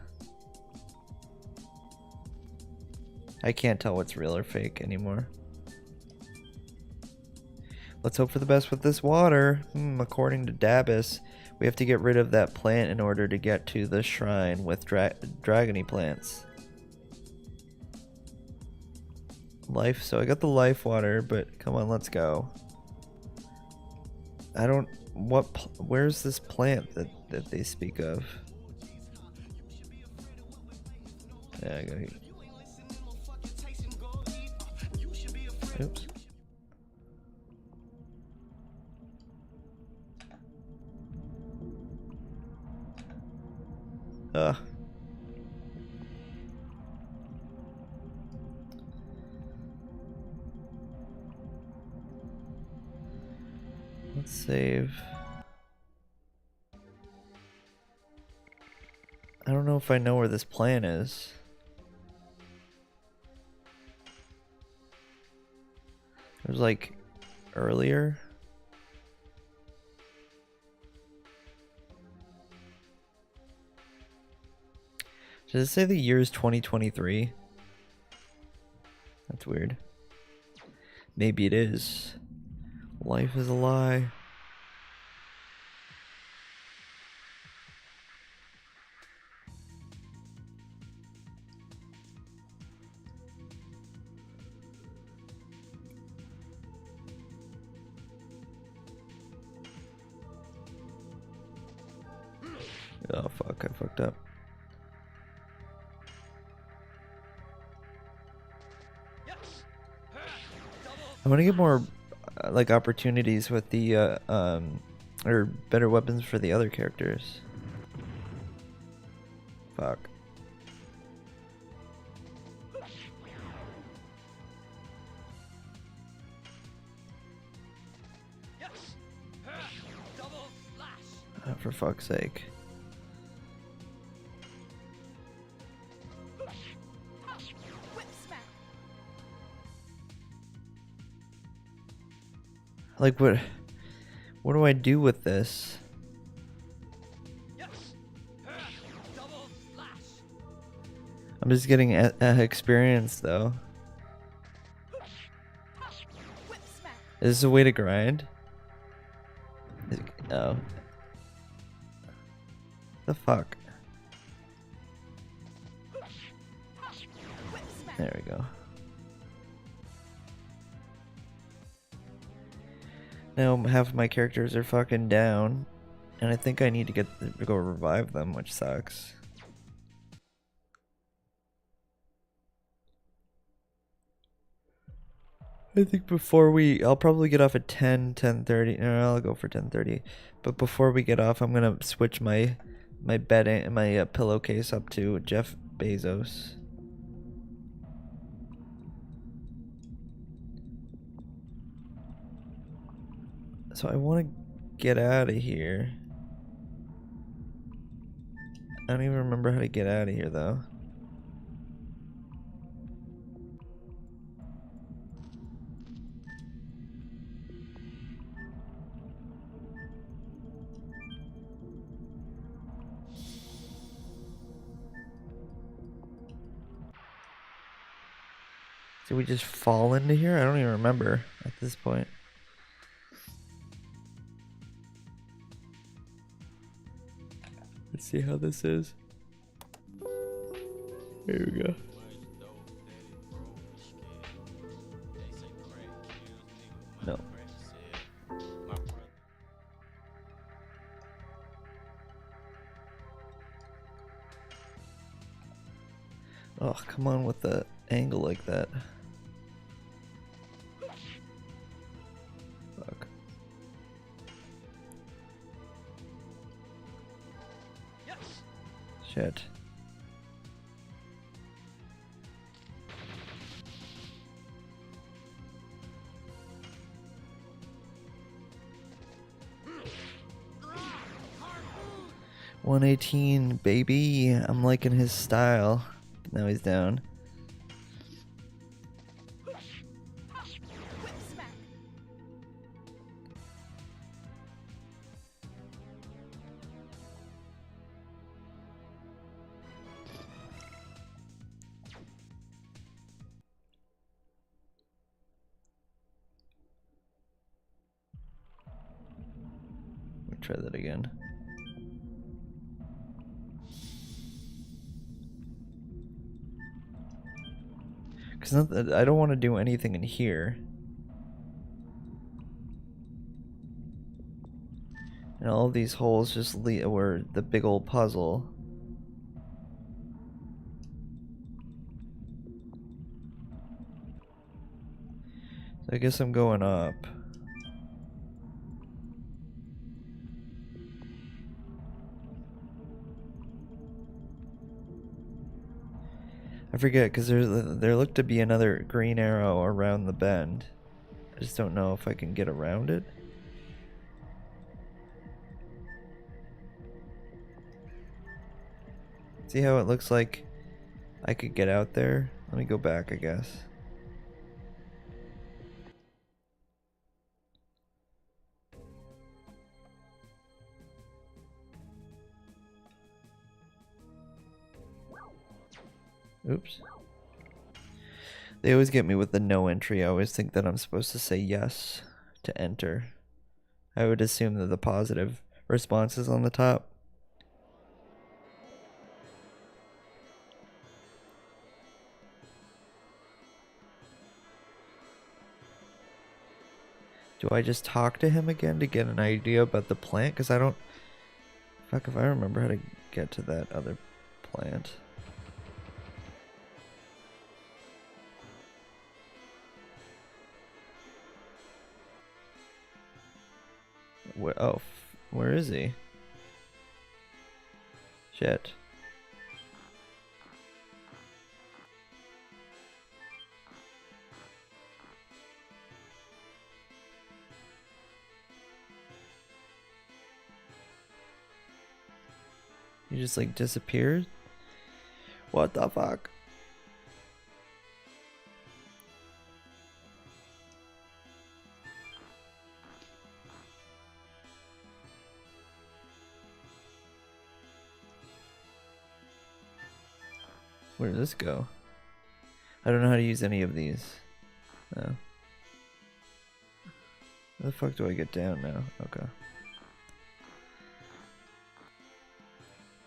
can't tell what's real or fake anymore. Let's hope for the best with this water. According to Dabus, we have to get rid of that plant in order to get to the shrine with dragony plants. Life, so I got the life water, but come on, let's go. I don't, where's this plant that they speak of? Yeah, I gotta, oops. Ugh. Let's save. I don't know if I know where this plan is. It was like earlier. Does it say the year is 2023? That's weird. Maybe it is. Life is a lie. Oh fuck, I fucked up. I want to get more like opportunities with the or better weapons for the other characters. Fuck. For fuck's sake. Like what do I do with this? I'm just getting experience though. Is this a way to grind? Oh. The fuck? There we go. Now half of my characters are fucking down, and I think I need to go revive them, which sucks. I think I'll probably get off at 10:30. No, I'll go for 10:30. But before we get off, I'm gonna switch my bed and my pillowcase up to Jeff Bezos. So I want to get out of here. I don't even remember how to get out of here though. Did we just fall into here? I don't even remember at this point. Let's see how this is. Here we go. No. Oh, come on with the angle like that. Fuck. Shit. $118, baby. I'm liking his style. Now he's down. Let me try that again. Because I don't want to do anything in here. And all of these holes just were the big old puzzle. So I guess I'm going up. I forget, because there looked to be another green arrow around the bend. I just don't know if I can get around it. See how it looks like I could get out there? Let me go back, I guess. Oops. They always get me with the no entry. I always think that I'm supposed to say yes to enter. I would assume that the positive response is on the top. Do I just talk to him again to get an idea about the plant? Because I don't... Fuck if I remember how to get to that other plant. Where? Oh, where is he? Shit. He just like disappeared? What the fuck? Where did this go? I don't know how to use any of these. No. Where the fuck do I get down now? Okay.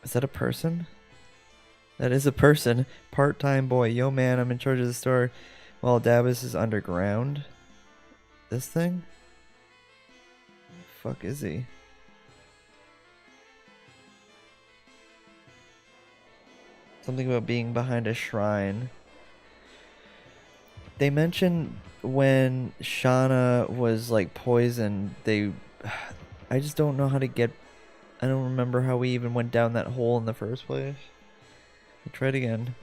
Is that a person? That is a person. Part-time boy. Yo man, I'm in charge of the store while Dabus is underground. This thing? Fuck is he? Something about being behind a shrine. They mentioned when Shauna was like poisoned, I just don't know how to get. I don't remember how we even went down that hole in the first place. I'll try it again.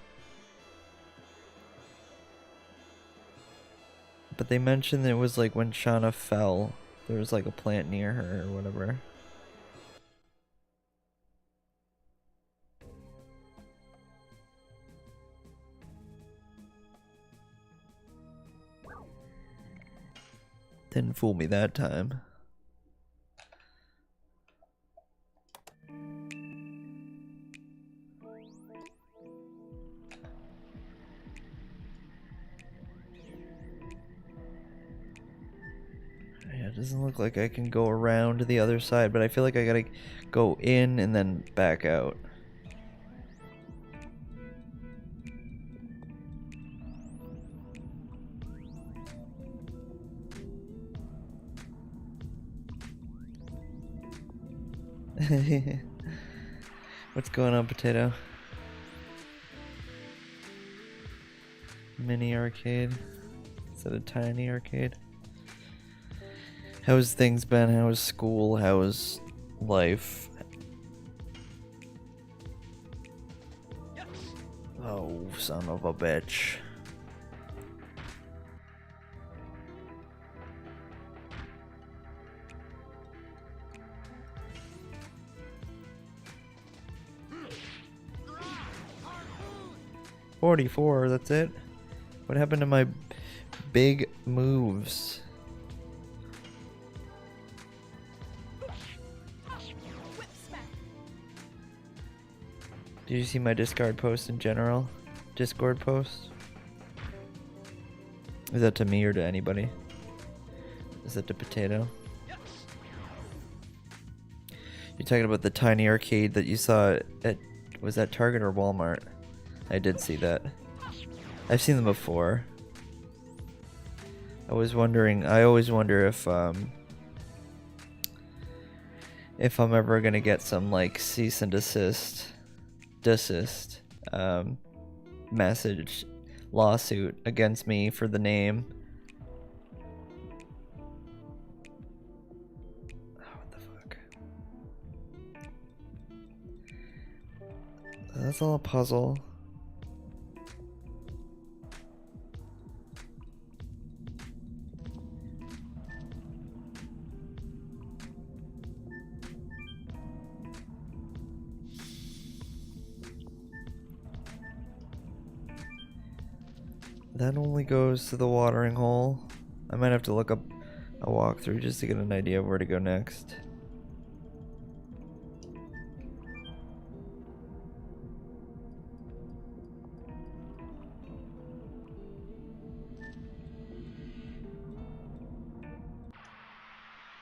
But they mentioned it was like when Shauna fell, there was like a plant near her or whatever. Didn't fool me that time. Yeah, it doesn't look like I can go around to the other side, but I feel like I gotta go in and then back out. What's going on, Potato? Mini arcade? Is that a tiny arcade? How's things been? How is school? How is life? Oh, son of a bitch. $44, that's it? What happened to my big moves? Did you see my discard post in general? Discord post? Is that to me or to anybody? Is that to Potato? You're talking about the tiny arcade that you saw at, was that Target or Walmart? I did see that. I've seen them before. I always wonder if I'm ever gonna get some like cease and desist message lawsuit against me for the name. Oh, what the fuck? That's all a puzzle. That only goes to the watering hole. I might have to look up a walkthrough just to get an idea of where to go next.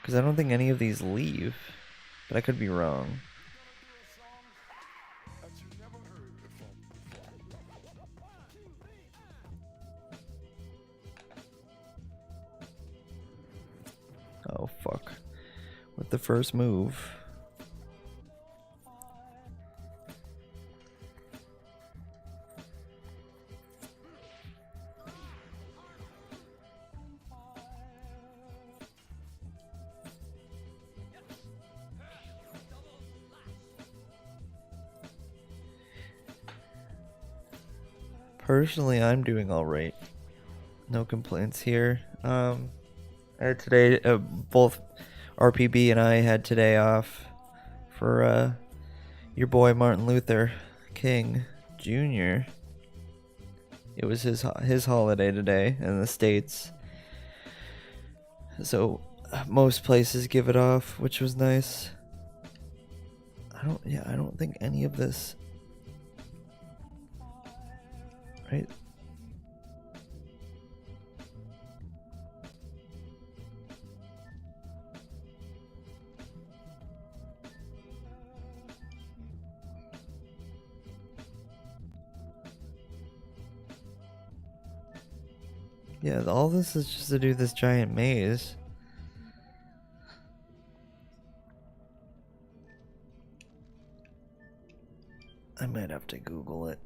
Because I don't think any of these leave, but I could be wrong. Oh fuck. With the first move. Personally, I'm doing all right. No complaints here. I had today, both RPB and I had today off for your boy Martin Luther King Jr. It was his holiday today in the States, so most places give it off, which was nice. I don't think any of this, right? Yeah, all this is just to do this giant maze. I might have to Google it.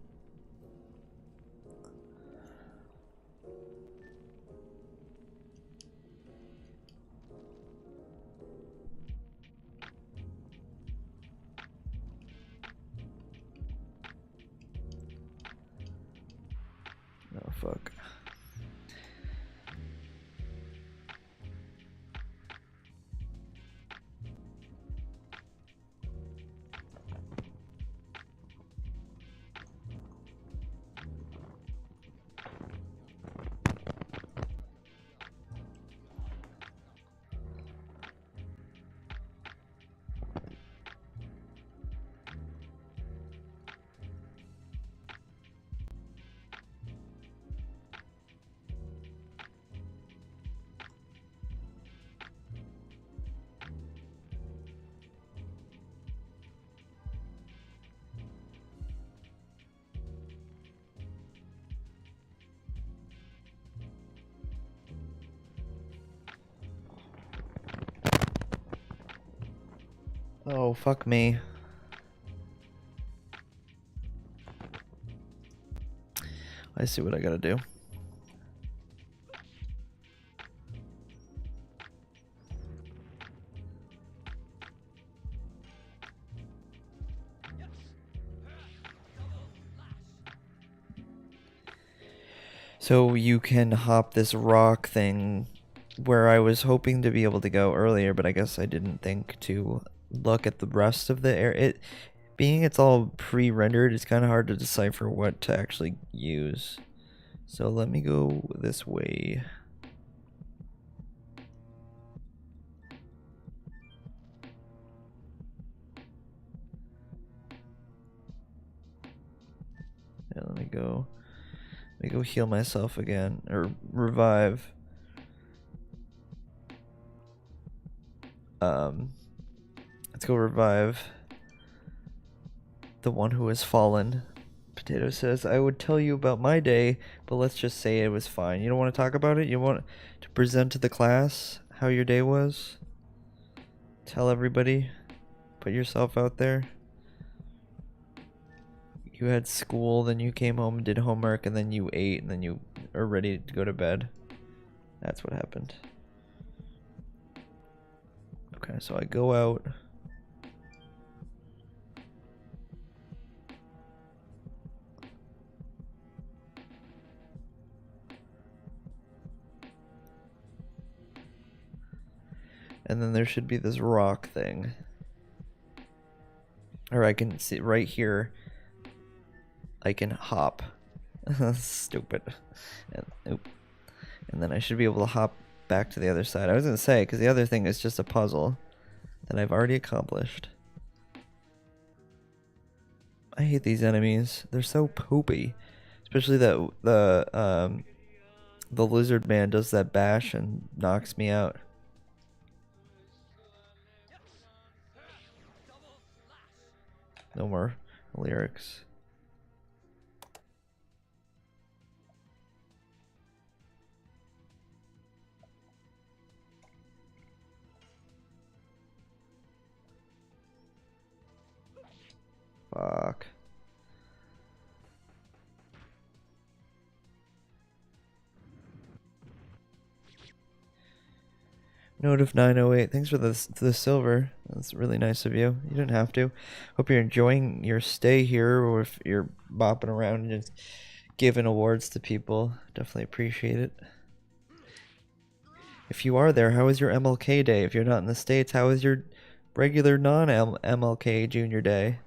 Oh, fuck. Oh, fuck me. I see what I gotta do. So you can hop this rock thing where I was hoping to be able to go earlier, but I guess I didn't think to look at the rest of the area. Being it's all pre-rendered, it's kind of hard to decipher what to actually use. So let me go this way. Yeah, let me go heal myself again, or revive. Let's go revive the one who has fallen. Potato says, I would tell you about my day, but let's just say it was fine. You don't want to talk about it? You want to present to the class how your day was? Tell everybody. Put yourself out there. You had school, then you came home and did homework, and then you ate, and then you are ready to go to bed. That's what happened. Okay, so I go out. And then there should be this rock thing. Or I can see right here. I can hop. Stupid. And then I should be able to hop back to the other side. I was gonna say, because the other thing is just a puzzle that I've already accomplished. I hate these enemies. They're so poopy. Especially that the lizard man does that bash and knocks me out. No more lyrics. Fuck. Note of 908. Thanks for the silver. That's really nice of you. You didn't have to. Hope you're enjoying your stay here, or if you're bopping around and just giving awards to people. Definitely appreciate it. If you are there, how was your MLK day? If you're not in the States, how was your regular non-MLK Junior Day?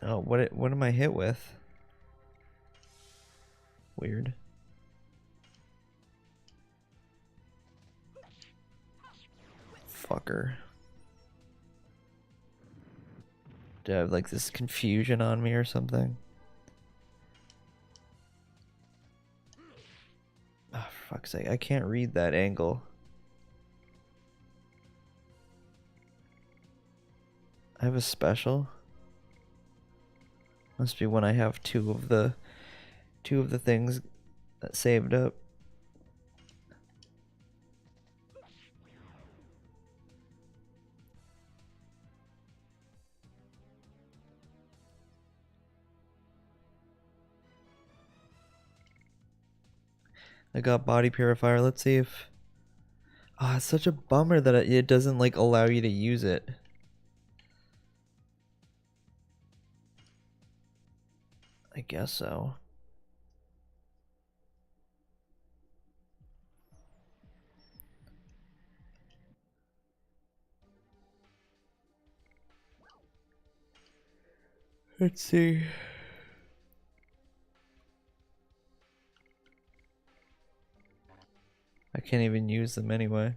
Oh, what am I hit with? Weird. Fucker. Do I have like this confusion on me or something? Oh, for fuck's sake, I can't read that angle. I have a special? Must be when I have two of the things that saved up. I got body purifier. Let's see if... Ah, it's such a bummer that it doesn't like allow you to use it. I guess so. Let's see. I can't even use them anyway.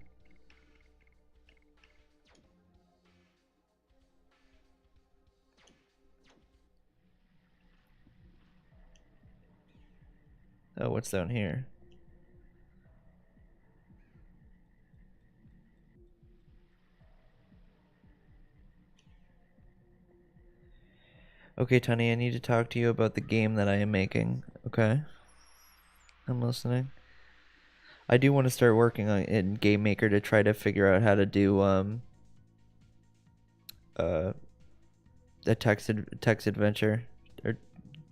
Oh, what's down here? Okay, Tony, I need to talk to you about the game that I am making. Okay? I'm listening. I do want to start working on in Game Maker to try to figure out how to do a text adventure, or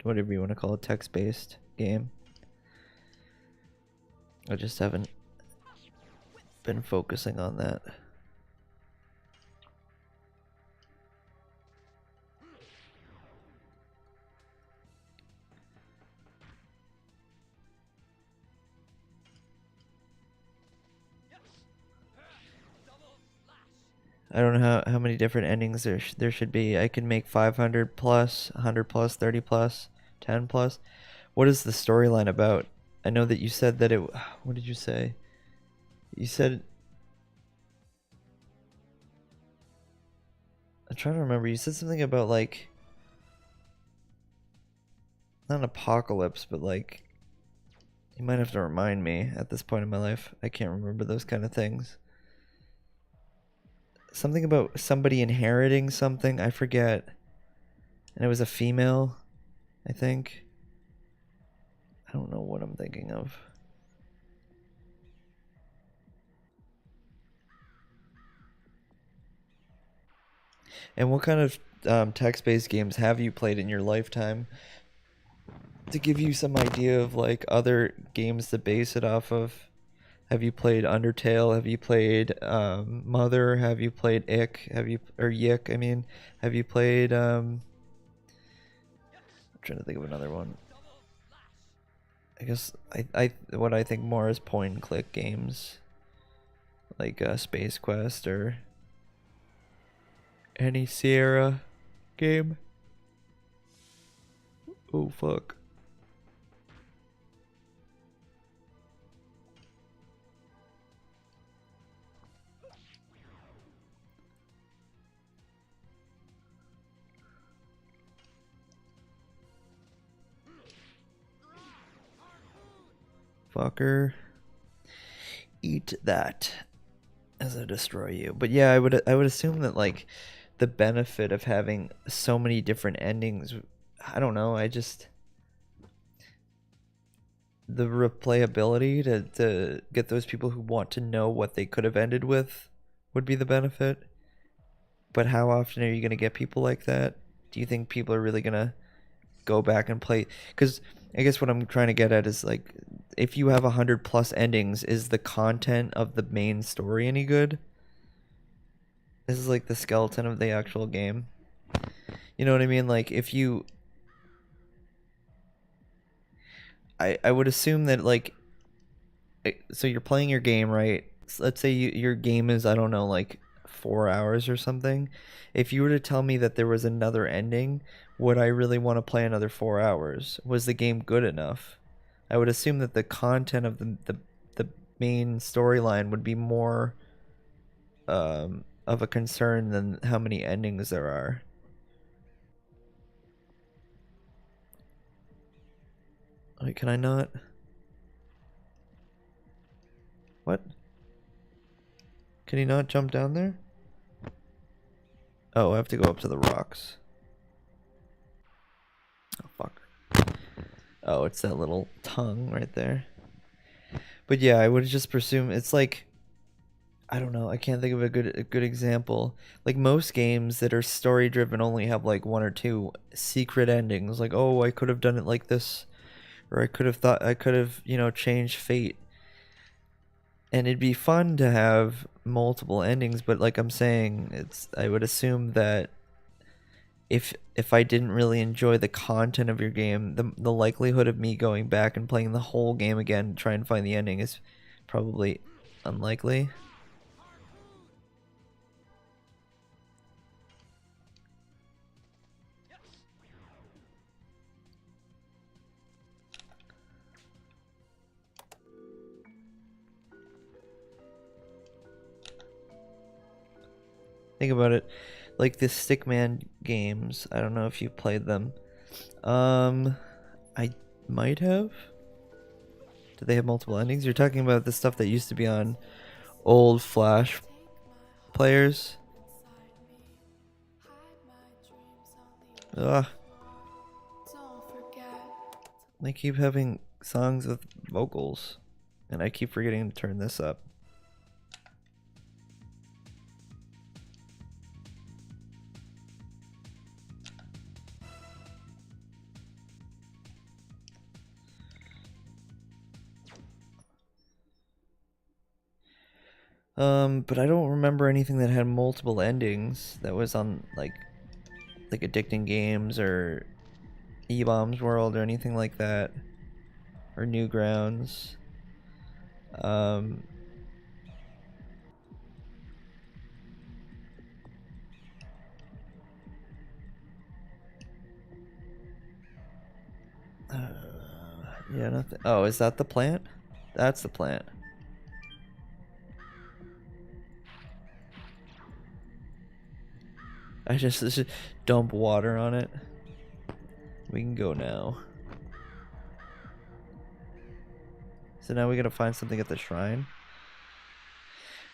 whatever you want to call it, text-based game. I just haven't been focusing on that. I don't know how many different endings there should be. I can make 500 plus, 100 plus, 30 plus, 10 plus. What is the storyline about? I know that you said that it... What did you say? You said... I'm trying to remember. You said something about like... Not an apocalypse, but like... You might have to remind me at this point in my life. I can't remember those kind of things. Something about somebody inheriting something. I forget. And it was a female, I think. I don't know what I'm thinking of. And what kind of text-based games have you played in your lifetime? To give you some idea of like other games to base it off of. Have you played Undertale? Have you played Mother? Have you played Yick? I mean, have you played I'm trying to think of another one. I guess what I think more is point and click games, like Space Quest or any Sierra game. Oh fuck. Fucker. Eat that as I destroy you. But yeah, I would assume that like the benefit of having so many different endings, I don't know, the replayability to get those people who want to know what they could have ended with would be the benefit. But how often are you going to get people like that? Do you think people are really going to go back and play? Because I guess what I'm trying to get at is like, if you have 100 plus endings, is the content of the main story any good? This is like the skeleton of the actual game. You know what I mean? Like if you, I would assume that like, so you're playing your game, right? Let's say your game is, I don't know, like 4 hours or something. If you were to tell me that there was another ending, would I really want to play another 4 hours? Was the game good enough? I would assume that the content of the main storyline would be more of a concern than how many endings there are. Wait, can I not? What? Can he not jump down there? Oh, I have to go up to the rocks. Oh, fuck. Oh, it's that little tongue right there. But yeah, I would just presume it's like, I don't know, I can't think of a good example. Like most games that are story driven only have like one or two secret endings. Like, oh, I could have done it like this, or I could have thought I could have, changed fate. And it'd be fun to have multiple endings, but like I'm saying, I would assume that if I didn't really enjoy the content of your game, the likelihood of me going back and playing the whole game again to try and find the ending is probably unlikely. Think about it, like the Stickman games. I don't know if you've played them. I might have. Do they have multiple endings? You're talking about the stuff that used to be on old Flash players. Ugh. They keep having songs with vocals, and I keep forgetting to turn this up. But I don't remember anything that had multiple endings that was on like Addicting Games or E-Bombs World or anything like that, or Newgrounds. Yeah, nothing. Oh, is that the plant? That's the plant. I just dump water on it. We can go now. So now we gotta find something at the shrine.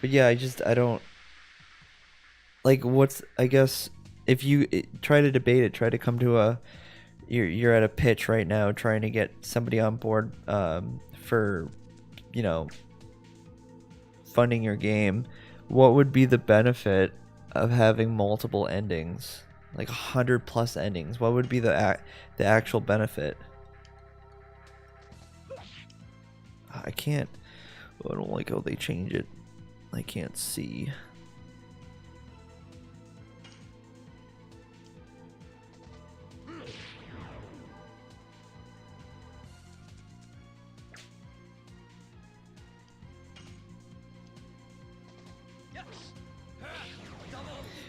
But yeah, I don't like I guess if you try to debate it, try to come to you're at a pitch right now trying to get somebody on board for funding your game. What would be the benefit of having multiple endings, like 100+ endings? What would be the actual benefit? I can't. I don't like how they change it. I can't see.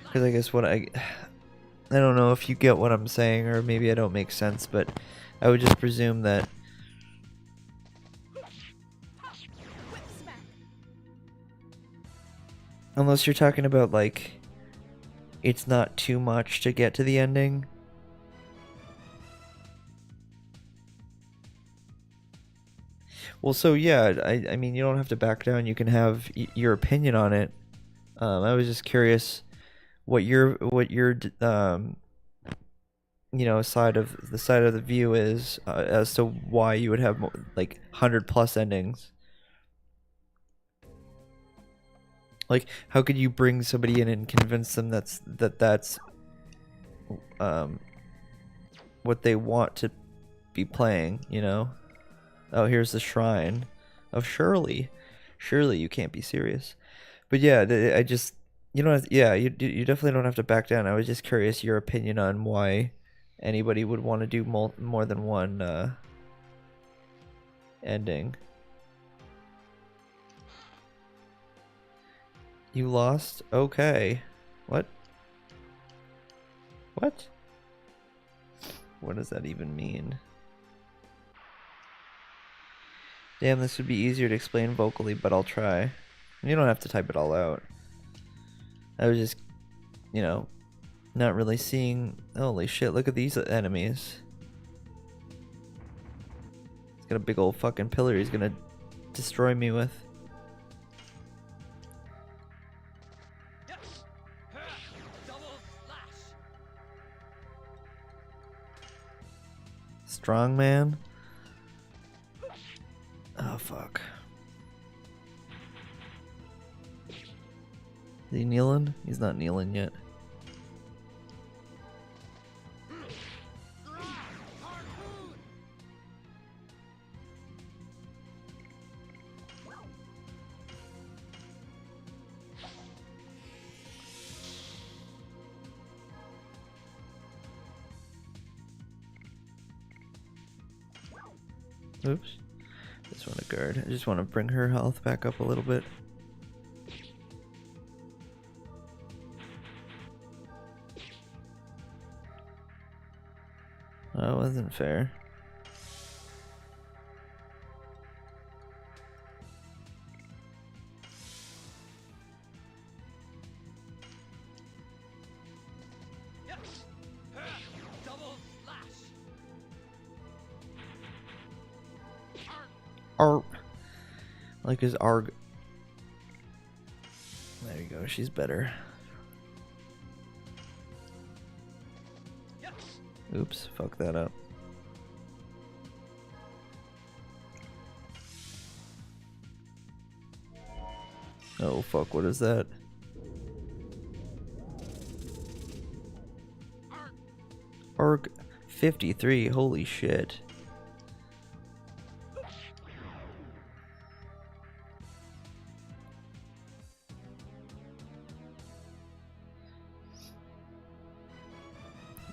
Because I guess I don't know if you get what I'm saying, or maybe I don't make sense, but I would just presume that unless you're talking about like it's not too much to get to the ending. Well, so yeah, I mean you don't have to back down. You can have your opinion on it. I was just curious what your side of the view is as to why you would have like 100+ endings. Like, how could you bring somebody in and convince them that's what they want to be playing, Oh, here's the shrine of Shirley. Surely you can't be serious. But yeah, You don't have, yeah, you definitely don't have to back down. I was just curious your opinion on why anybody would want to do more than one ending. You lost? Okay. What? What? What does that even mean? Damn, this would be easier to explain vocally, but I'll try. You don't have to type it all out. I was just, you know, not really seeing. Holy shit, look at these enemies. He's got a big old fucking pillar he's gonna destroy me with. Strong man? Oh fuck. Is he kneeling? He's not kneeling yet. Oops. Just want to guard. I just want to bring her health back up a little bit. That wasn't fair. Arg. Like his arg. There you go. She's better. Oops. Fuck that up. Oh fuck. What is that? Arg 53. Holy shit.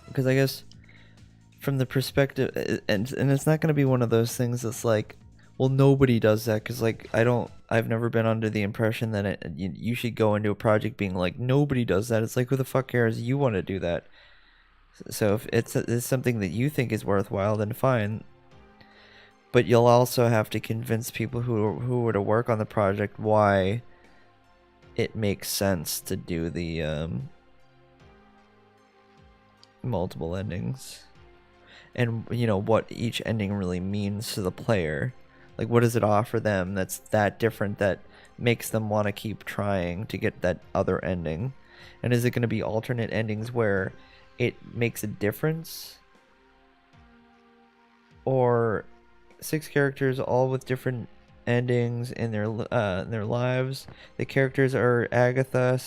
Because I guess from the perspective, and it's not going to be one of those things that's like, well, nobody does that, because like I've never been under the impression that you should go into a project being like, nobody does that. It's like, who the fuck cares? You want to do that. So if it's something that you think is worthwhile, then fine. But you'll also have to convince people who were to work on the project why it makes sense to do the multiple endings, and you know what each ending really means to the player. Like, what does it offer them that's that different that makes them want to keep trying to get that other ending? And is it going to be alternate endings where it makes a difference, or 6 characters all with different endings in their lives? The characters are Agatha,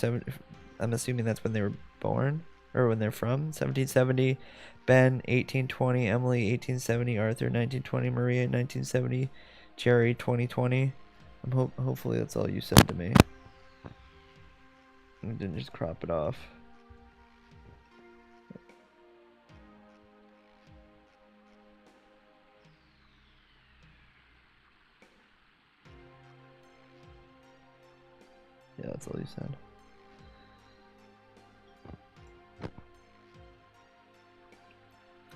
I'm assuming that's when they were born, or when they're from, 1770, Ben 1820, Emily 1870, Arthur 1920, Maria 1970, Jerry 2020. Hopefully that's all you said to me. I didn't just crop it off. Yeah, that's all you said.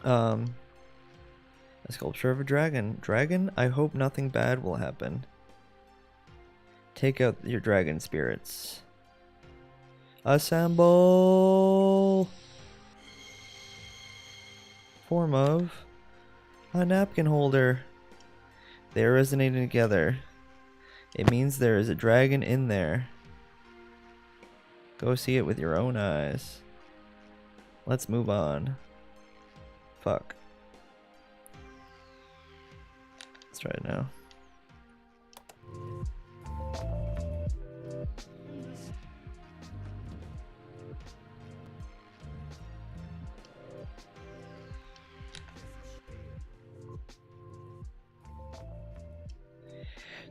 A sculpture of a dragon. Dragon, I hope nothing bad will happen. Take out your dragon spirits. Assemble! Form of a napkin holder. They are resonating together. It means there is a dragon in there. Go see it with your own eyes. Let's move on. Fuck. Let's try it now.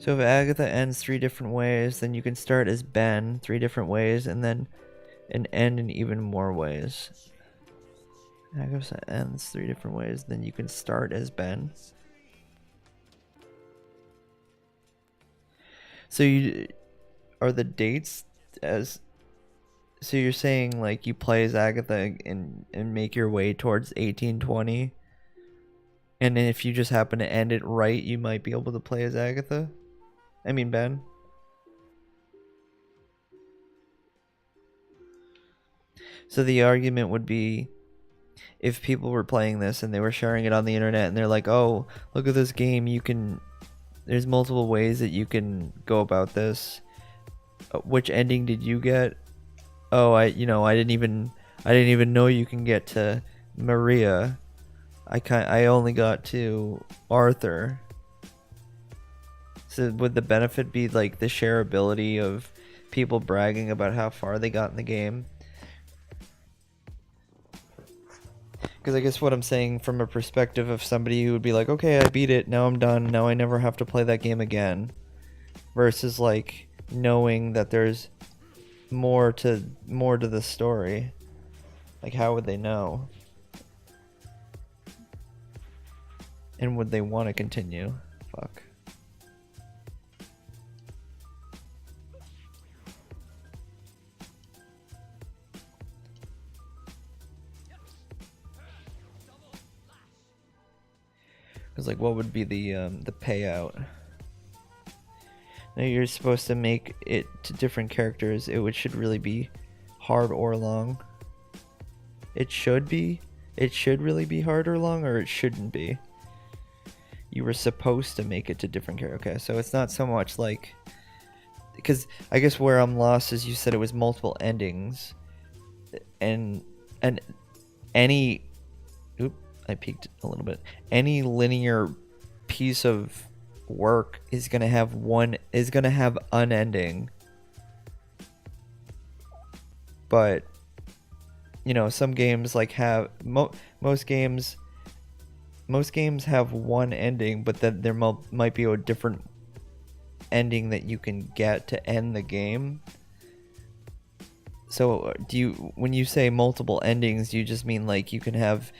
So if Agatha ends 3 different ways, then you can start as Ben 3 different ways, and then end in even more ways. Agatha ends 3 different ways, then you can start as Ben. So you are the dates as. So you're saying like you play as Agatha and make your way towards 1820, and then if you just happen to end it right, you might be able to play as Agatha. I mean Ben. So the argument would be, if people were playing this and they were sharing it on the internet and they're like, "Oh, look at this game, there's multiple ways that you can go about this. Which ending did you get? Oh, I didn't even know you can get to Maria. I only got to Arthur." So would the benefit be like the shareability of people bragging about how far they got in the game? Because I guess what I'm saying from a perspective of somebody who would be like, okay, I beat it, now I'm done, now I never have to play that game again. Versus like knowing that there's more to the story. Like, how would they know? And would they want to continue? Fuck. Because like, what would be the payout? Now you're supposed to make it to different characters. Should really be hard or long. It should really be hard or long, or it shouldn't be. You were supposed to make it to different characters. Okay, so it's not so much like, because I guess where I'm lost is you said it was multiple endings, and any, I peeked a little bit. Any linear piece of work is gonna have an ending, but some games like have most games have one ending, but then there might be a different ending that you can get to end the game. So when you say multiple endings, do you just mean like you can have,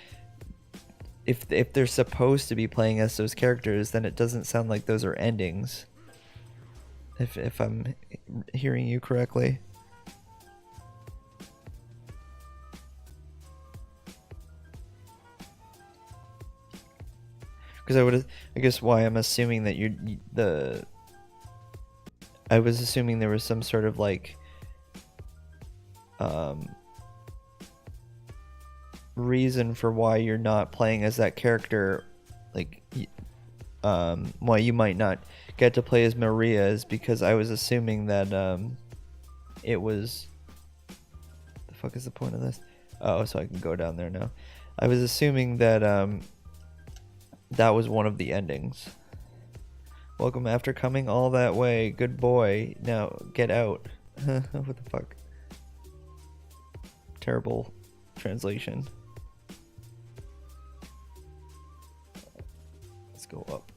if they're supposed to be playing as those characters, then it doesn't sound like those are endings, if I'm hearing you correctly. Because I guess why I'm assuming that I was assuming there was some sort of like reason for why you're not playing as that character, like why you might not get to play as Maria, is because I was assuming that it was, the fuck is the point of this? Oh, so I can go down there now. I was assuming that that was one of the endings. Welcome after coming all that way. Good boy. Now get out. What the fuck? Terrible translation. Let's go up.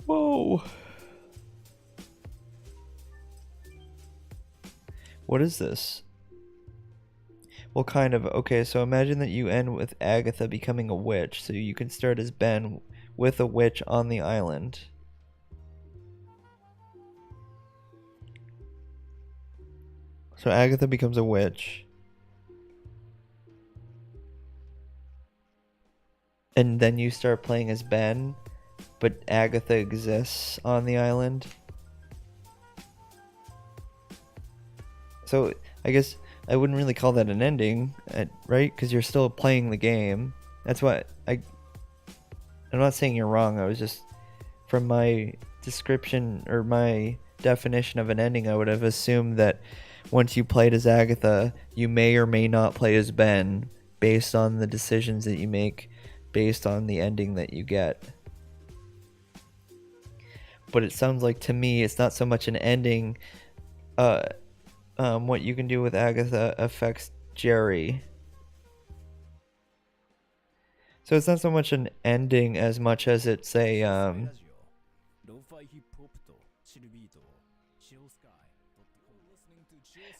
Whoa. What is this? Well, kind of. Okay, so imagine that you end with Agatha becoming a witch, so you can start as Ben with a witch on the island. So Agatha becomes a witch. And then you start playing as Ben, but Agatha exists on the island. So I guess I wouldn't really call that an ending, right? Because you're still playing the game. That's what I'm not saying you're wrong. I was just, from my description or my definition of an ending, I would have assumed that once you played as Agatha, you may or may not play as Ben based on the decisions that you make, based on the ending that you get. But it sounds like to me it's not so much an ending. What you can do with Agatha affects Jerry. So it's not so much an ending as much as it's a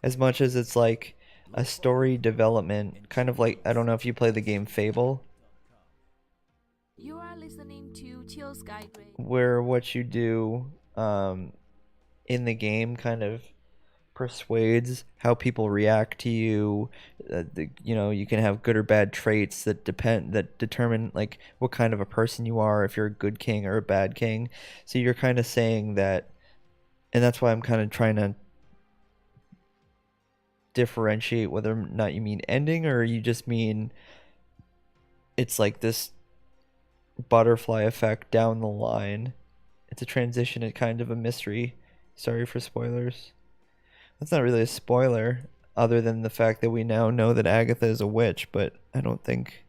as much as it's like a story development, kind of like, I don't know if you play the game Fable, You are listening to Chill Sky Grade. where what you do in the game kind of persuades how people react to you. You know, you can have good or bad traits that determine like what kind of a person you are, if you're a good king or a bad king. So you're kind of saying that, and that's why I'm kind of trying to differentiate whether or not you mean ending or you just mean it's like this butterfly effect down the line. It's a transition, it's kind of a mystery. Sorry for spoilers. That's not really a spoiler, other than the fact that we now know that Agatha is a witch, but I don't think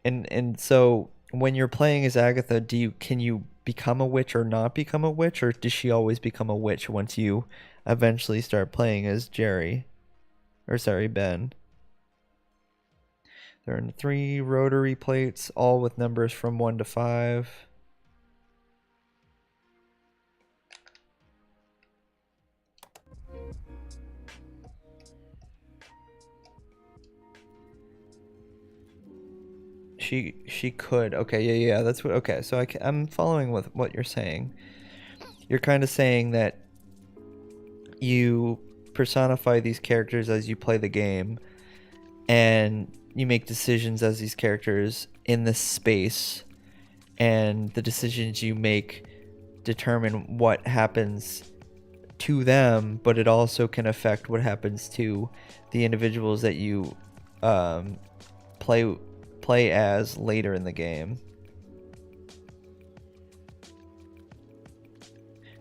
and so when you're playing as Agatha, can you become a witch or not become a witch, or does she always become a witch once you eventually start playing as Jerry? Or sorry, Ben. There are 3 rotary plates, all with numbers from 1 to 5. She could. Okay, yeah, that's what. Okay, so I'm following with what you're saying. You're kind of saying that you personify these characters as you play the game, and you make decisions as these characters in this space, and the decisions you make determine what happens to them, but it also can affect what happens to the individuals that you play as later in the game.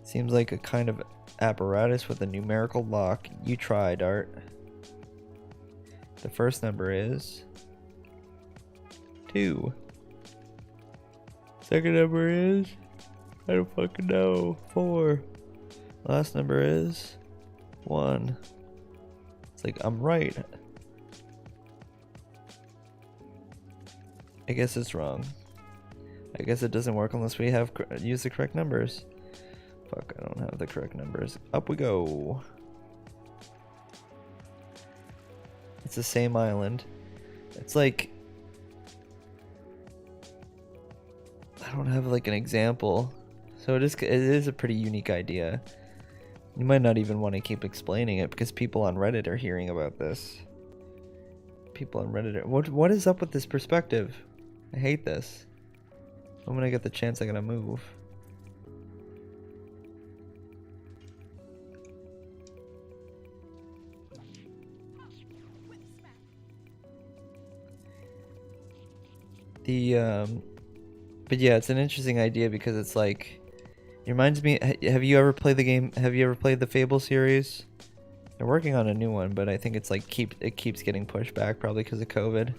Seems like a kind of apparatus with a numerical lock. You try, Dart. The first number is 2. Second number is, I don't fucking know, 4. Last number is 1. It's like, I'm right. I guess it's wrong. I guess it doesn't work unless we have use the correct numbers. Fuck, I don't have the correct numbers. Up we go. It's the same island. It's like, I don't have like an example. So it is a pretty unique idea. You might not even want to keep explaining it because people on Reddit are hearing about this. People on Reddit are, what is up with this perspective? I hate this. When I get the chance, I'm gonna move. But yeah, it's an interesting idea because it's like, it reminds me. Have you ever played the game? Have you ever played the Fable series? They're working on a new one, but I think it's like it keeps getting pushed back, probably because of COVID.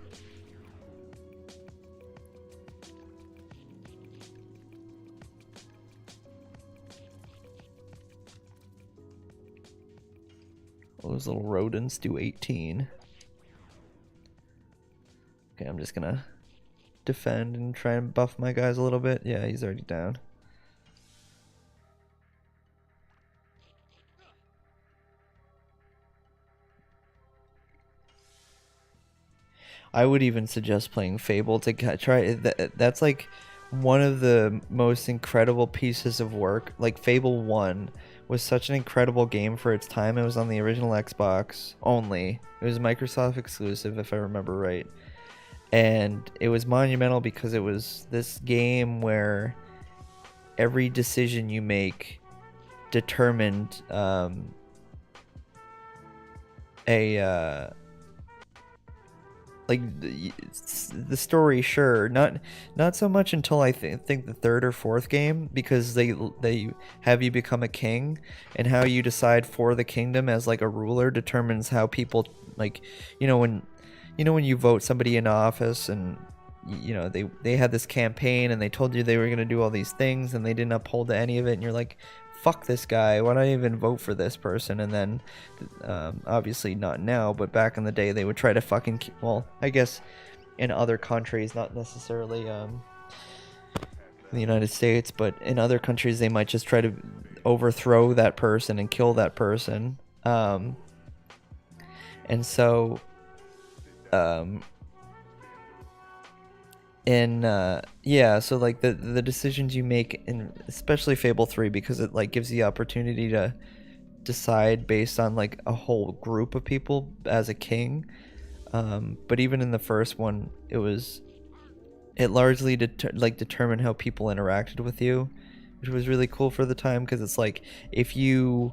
All those little rodents do 18. Okay, I'm just gonna defend and try and buff my guys a little bit. Yeah, he's already down. I would even suggest playing Fable to try. That's like one of the most incredible pieces of work. Like Fable 1 was such an incredible game for its time. It was on the original Xbox only. It was Microsoft exclusive, if I remember right. And it was monumental because it was this game where every decision you make determined like the story, sure, not so much until I think the 3rd or 4th game, because they have you become a king, and how you decide for the kingdom as like a ruler determines how people, like, when you vote somebody in office, and they had this campaign and they told you they were going to do all these things and they didn't uphold any of it, and you're like, fuck this guy, why don't I even vote for this person? And then obviously not now, but back in the day they would try to fucking well, I guess in other countries, not necessarily in the United States, but in other countries they might just try to overthrow that person and kill that person. And so yeah, so like the decisions you make in especially Fable 3, because it like gives you the opportunity to decide based on like a whole group of people as a king. But even in the first one, it largely determined how people interacted with you, which was really cool for the time, because it's like if you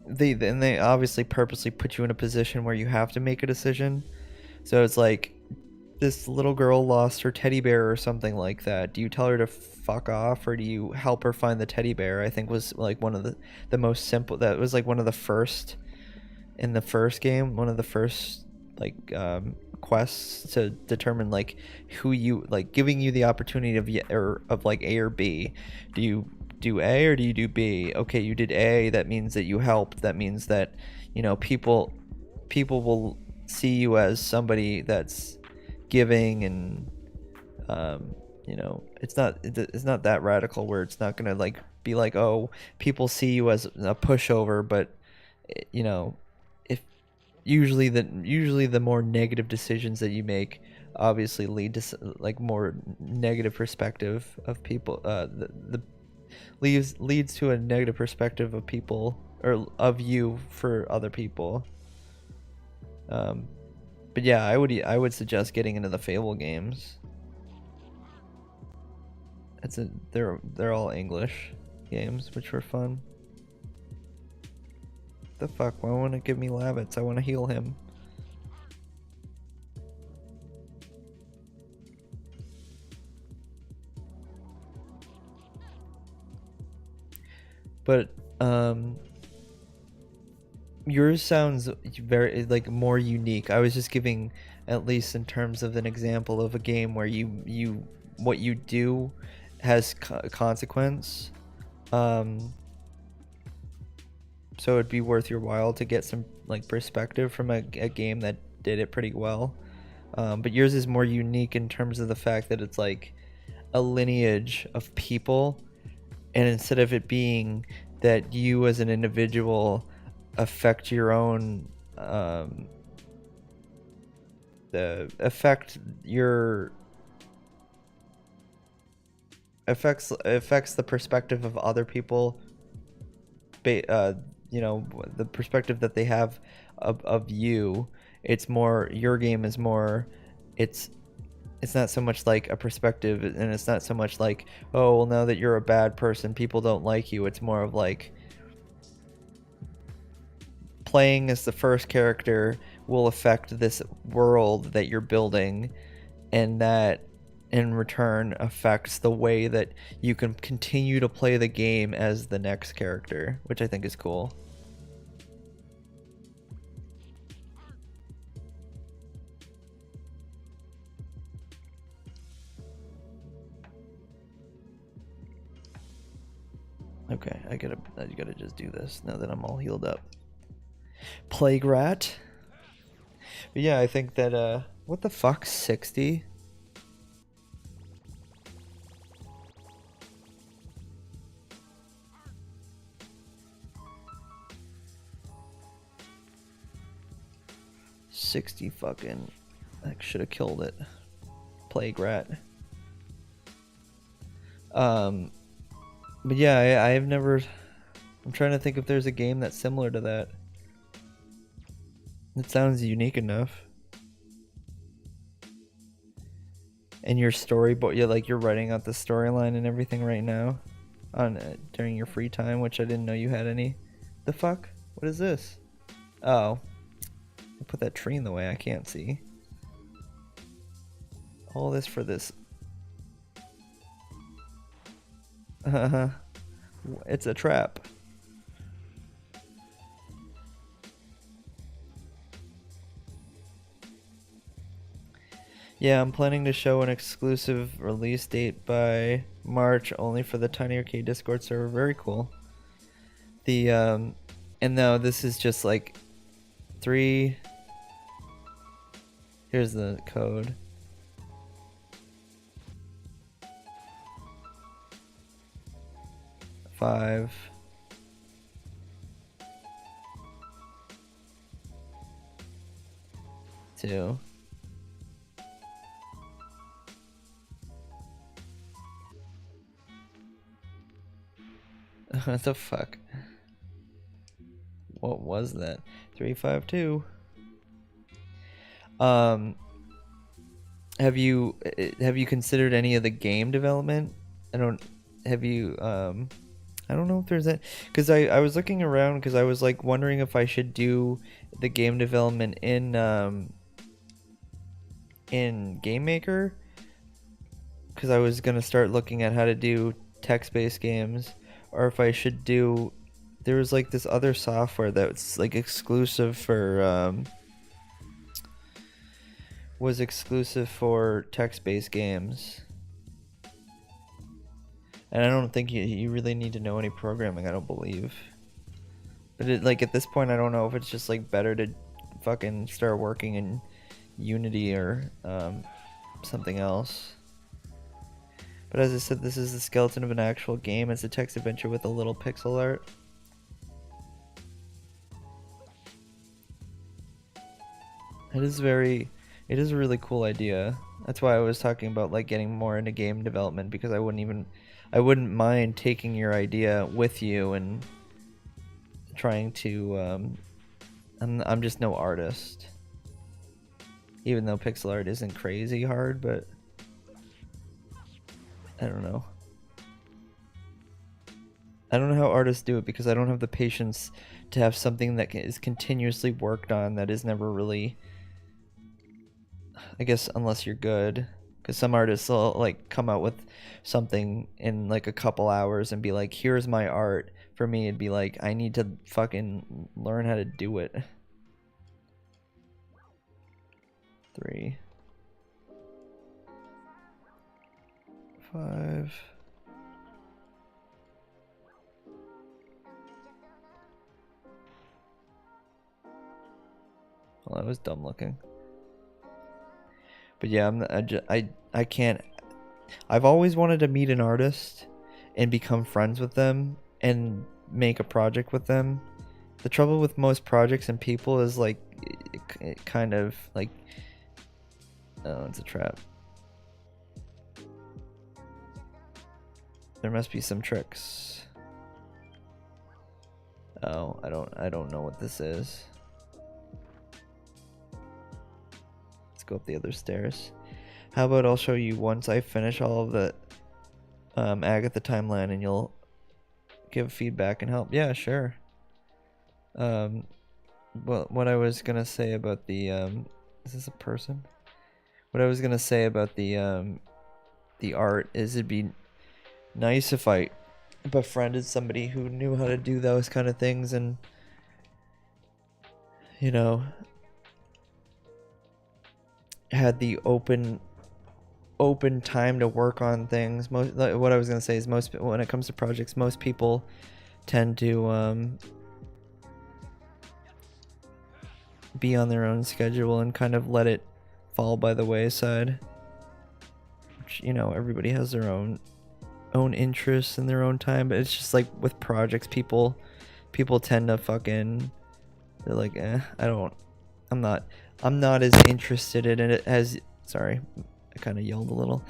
they obviously purposely put you in a position where you have to make a decision. So it's like this little girl lost her teddy bear or something like that. Do you tell her to fuck off, or do you help her find the teddy bear? I think was like one of the most simple. That was like one of the first in the first game. One of the first like quests to determine like who you like, giving you the opportunity of like A or B. Do you do A or do you do B? Okay, you did A. That means that you helped. That means that, you know, people will see you as somebody that's giving, and you know, it's not that radical where it's not gonna like be like, oh, people see you as a pushover, but you know, if usually the more negative decisions that you make obviously lead to like more negative perspective of people. The leads to a negative perspective of people or of you for other people. But yeah, I would suggest getting into the Fable games. They're all English games, which were fun. The fuck? Why won't it give me Lavitz? I want to heal him. But yours sounds very like more unique. I was just giving, at least in terms of an example of a game where you what you do has consequence. So it'd be worth your while to get some like perspective from a game that did it pretty well. But yours is more unique in terms of the fact that it's like a lineage of people, and instead of it being that you as an individual affect your own affects the perspective of other people, you know, the perspective that they have of you. It's more, your game is more, it's not so much like a perspective, and it's not so much like, oh well, now that you're a bad person people don't like you. It's more of like, playing as the first character will affect this world that you're building, and that in return affects the way that you can continue to play the game as the next character, which I think is cool. Okay, I gotta just do this now that I'm all healed up. Plague Rat. But yeah, I think that what the fuck, 60? $60 fucking, I should have killed it. Plague Rat. But yeah, I have never, I'm trying to think if there's a game that's similar to that. It sounds unique enough. And your storyboard, you're writing out the storyline and everything right now, on during your free time, which I didn't know you had any. The fuck? What is this? Oh, I put that tree in the way. I can't see. All this for this. It's a trap. Yeah, I'm planning to show an exclusive release date by March, only for the Tiny Arcade Discord server. Very cool. The and now this is just like 3. Here's the code. Five. Two. What the fuck? What was that? 352. Have you considered any of the game development? I don't know if there's that, because I was looking around because I was like wondering if I should do the game development in Game Maker, because I was gonna start looking at how to do text-based games, or if I should do, there was like this other software that's like exclusive for was exclusive for text-based games. And I don't think you really need to know any programming, I don't believe. But it, like, at this point, I don't know if it's just like better to fucking start working in Unity or something else. But as I said, this is the skeleton of an actual game. It's a text adventure with a little pixel art. It is a really cool idea. That's why I was talking about like getting more into game development, because I wouldn't mind taking your idea with you and trying to I'm just no artist. Even though pixel art isn't crazy hard, but I don't know. I don't know how artists do it, because I don't have the patience to have something that is continuously worked on that is never really, I guess, unless you're good. Because some artists will like come out with something in like a couple hours and be like, here's my art. For me, it'd be like, I need to fucking learn how to do it. 3. 5. Well, that was dumb looking. But yeah, I can't. I've always wanted to meet an artist and become friends with them and make a project with them. The trouble with most projects and people is like it kind of like, oh, it's a trap. There must be some tricks. Oh, I don't know what this is. Let's go up the other stairs. How about I'll show you once I finish all of the Agatha timeline, and you'll give feedback and help. Yeah, sure. Well, what I was gonna say about the is this a person? What I was gonna say about the art is it'd be nice if I befriended somebody who knew how to do those kind of things, and you know, had the open time to work on things. Most, what I was gonna say is, most, when it comes to projects, most people tend to be on their own schedule and kind of let it fall by the wayside. Which, you know, everybody has their own interests and their own time, but it's just like with projects, people tend to fucking, they're like, I'm not as interested in it as, sorry, I kind of yelled a little.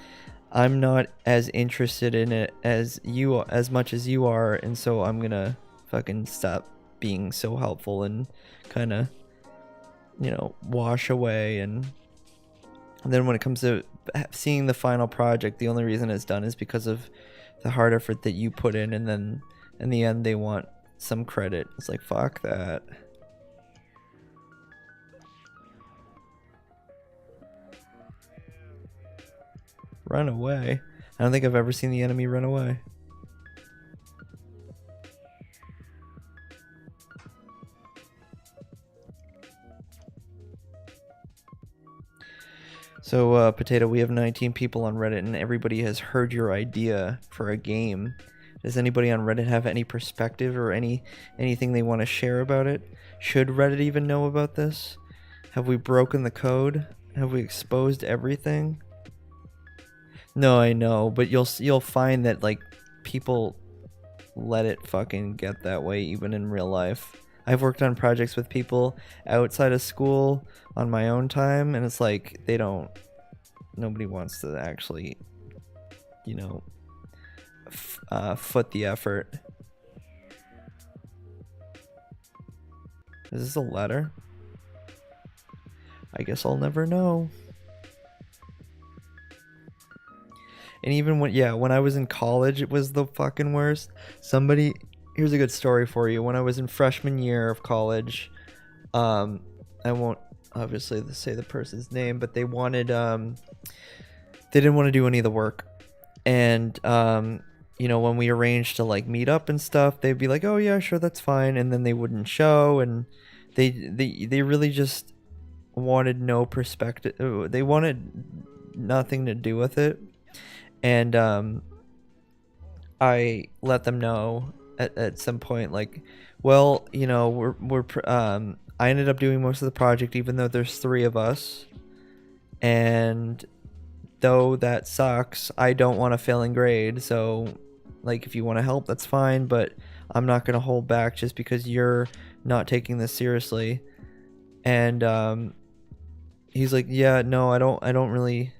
I'm not as interested in it as much as you are, and so I'm gonna fucking stop being so helpful and kind of, you know, wash away. And then when it comes to seeing the final project, the only reason it's done is because of the hard effort that you put in, and then in the end they want some credit. It's like, fuck that. Run away? I don't think I've ever seen the enemy run away. So, Potato, we have 19 people on Reddit, and everybody has heard your idea for a game. Does anybody on Reddit have any perspective or anything they want to share about it? Should Reddit even know about this? Have we broken the code? Have we exposed everything? No, I know, but you'll find that like people let it fucking get that way even in real life. I've worked on projects with people outside of school on my own time, and it's like nobody wants to actually, you know, foot the effort. Is this a letter? I guess I'll never know. And even when I was in college, it was the fucking worst. Here's a good story for you. When I was in freshman year of college, I won't obviously say the person's name, but they didn't want to do any of the work. And, you know, when we arranged to like meet up and stuff, they'd be like, oh yeah, sure, that's fine. And then they wouldn't show. And they really just wanted no perspective. They wanted nothing to do with it. And I let them know at some point, like, well, you know, I ended up doing most of the project, even though there's 3 of us, and though that sucks, I don't want a failing grade. So, like, if you want to help, that's fine, but I'm not gonna hold back just because you're not taking this seriously. And he's like, yeah, no, I don't really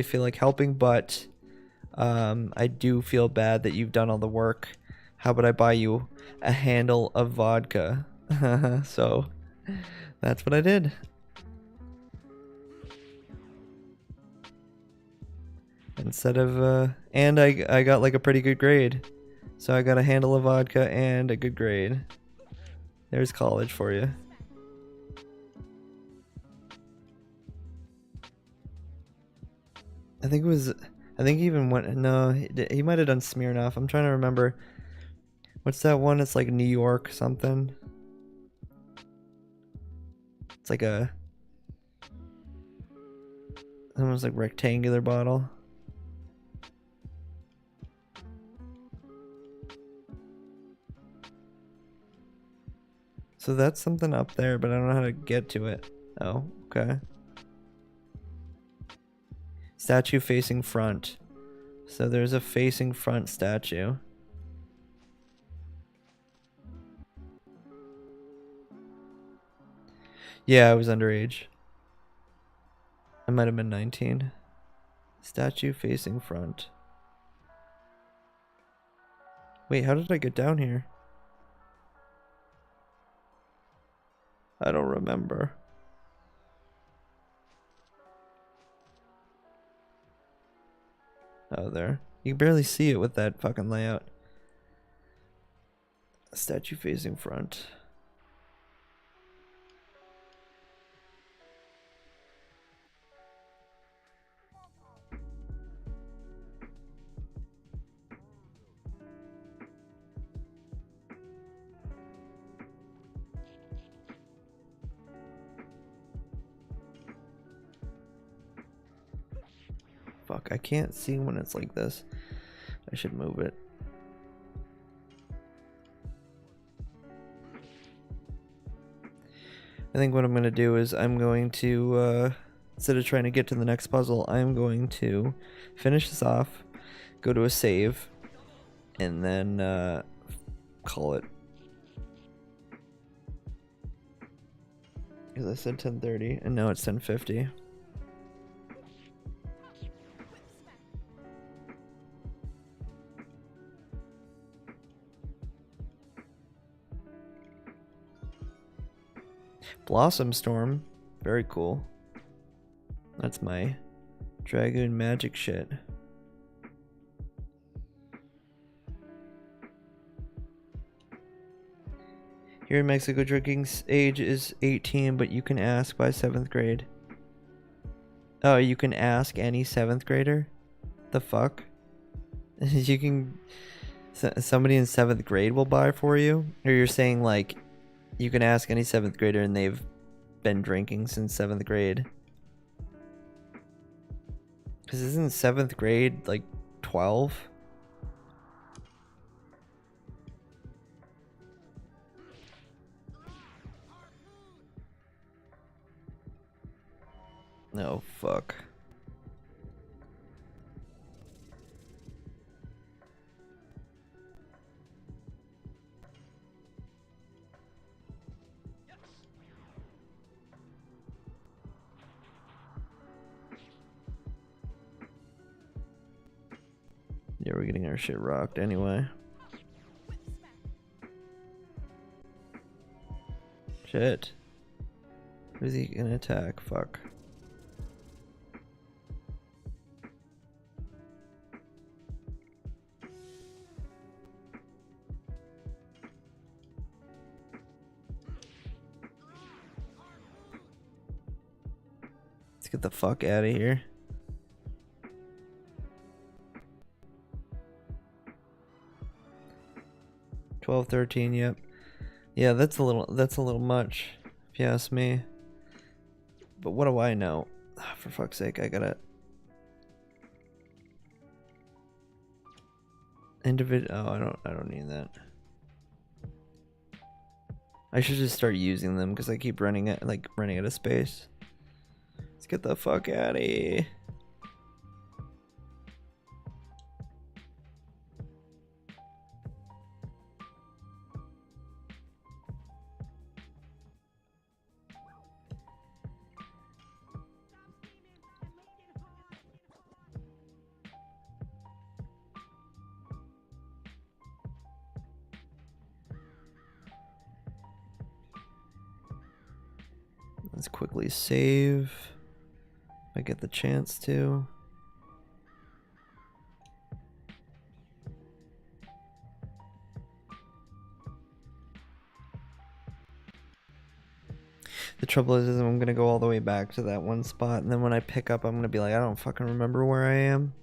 feel like helping, but I do feel bad that you've done all the work. How about I buy you a handle of vodka? So that's what I did. Instead of and I got like a pretty good grade. So I got a handle of vodka and a good grade. There's college for you. I think he even went. No, he might have done Smirnoff. I'm trying to remember. What's that one? It's like New York something. It's like almost like rectangular bottle. So that's something up there, but I don't know how to get to it. Oh, okay. Statue facing front. So there's a facing front statue. Yeah, I was underage. I might have been 19. Statue facing front. Wait, how did I get down here? I don't remember. Oh, there. You can barely see it with that fucking layout. Statue facing front. Fuck, I can't see when it's like this. I should move it. I think what I'm going to do is I'm going to, instead of trying to get to the next puzzle, I'm going to finish this off, go to a save, and then call it. Because I said 10:30, and now it's 10:50. Blossom Storm. Very cool. That's my Dragoon magic shit. Here in Mexico, drinking age is 18, but you can ask by 7th grade. Oh, you can ask any 7th grader? The fuck? You can... Somebody in 7th grade will buy for you? Or you're saying, like, you can ask any 7th grader and they've been drinking since 7th grade? Because isn't 7th grade, like, 12? Oh, fuck. Yeah, we're getting our shit rocked anyway. Shit. Who's he gonna attack? Fuck. Let's get the fuck out of here. $12, $13, yep. Yeah, that's a little much, if you ask me. But what do I know? For fuck's sake, I gotta oh, I don't need that. I should just start using them because I keep running out of space. Let's get the fuck out of here. Let's quickly save if I get the chance to. The trouble is I'm gonna go all the way back to that one spot, and then when I pick up, I'm gonna be like, I don't fucking remember where I am.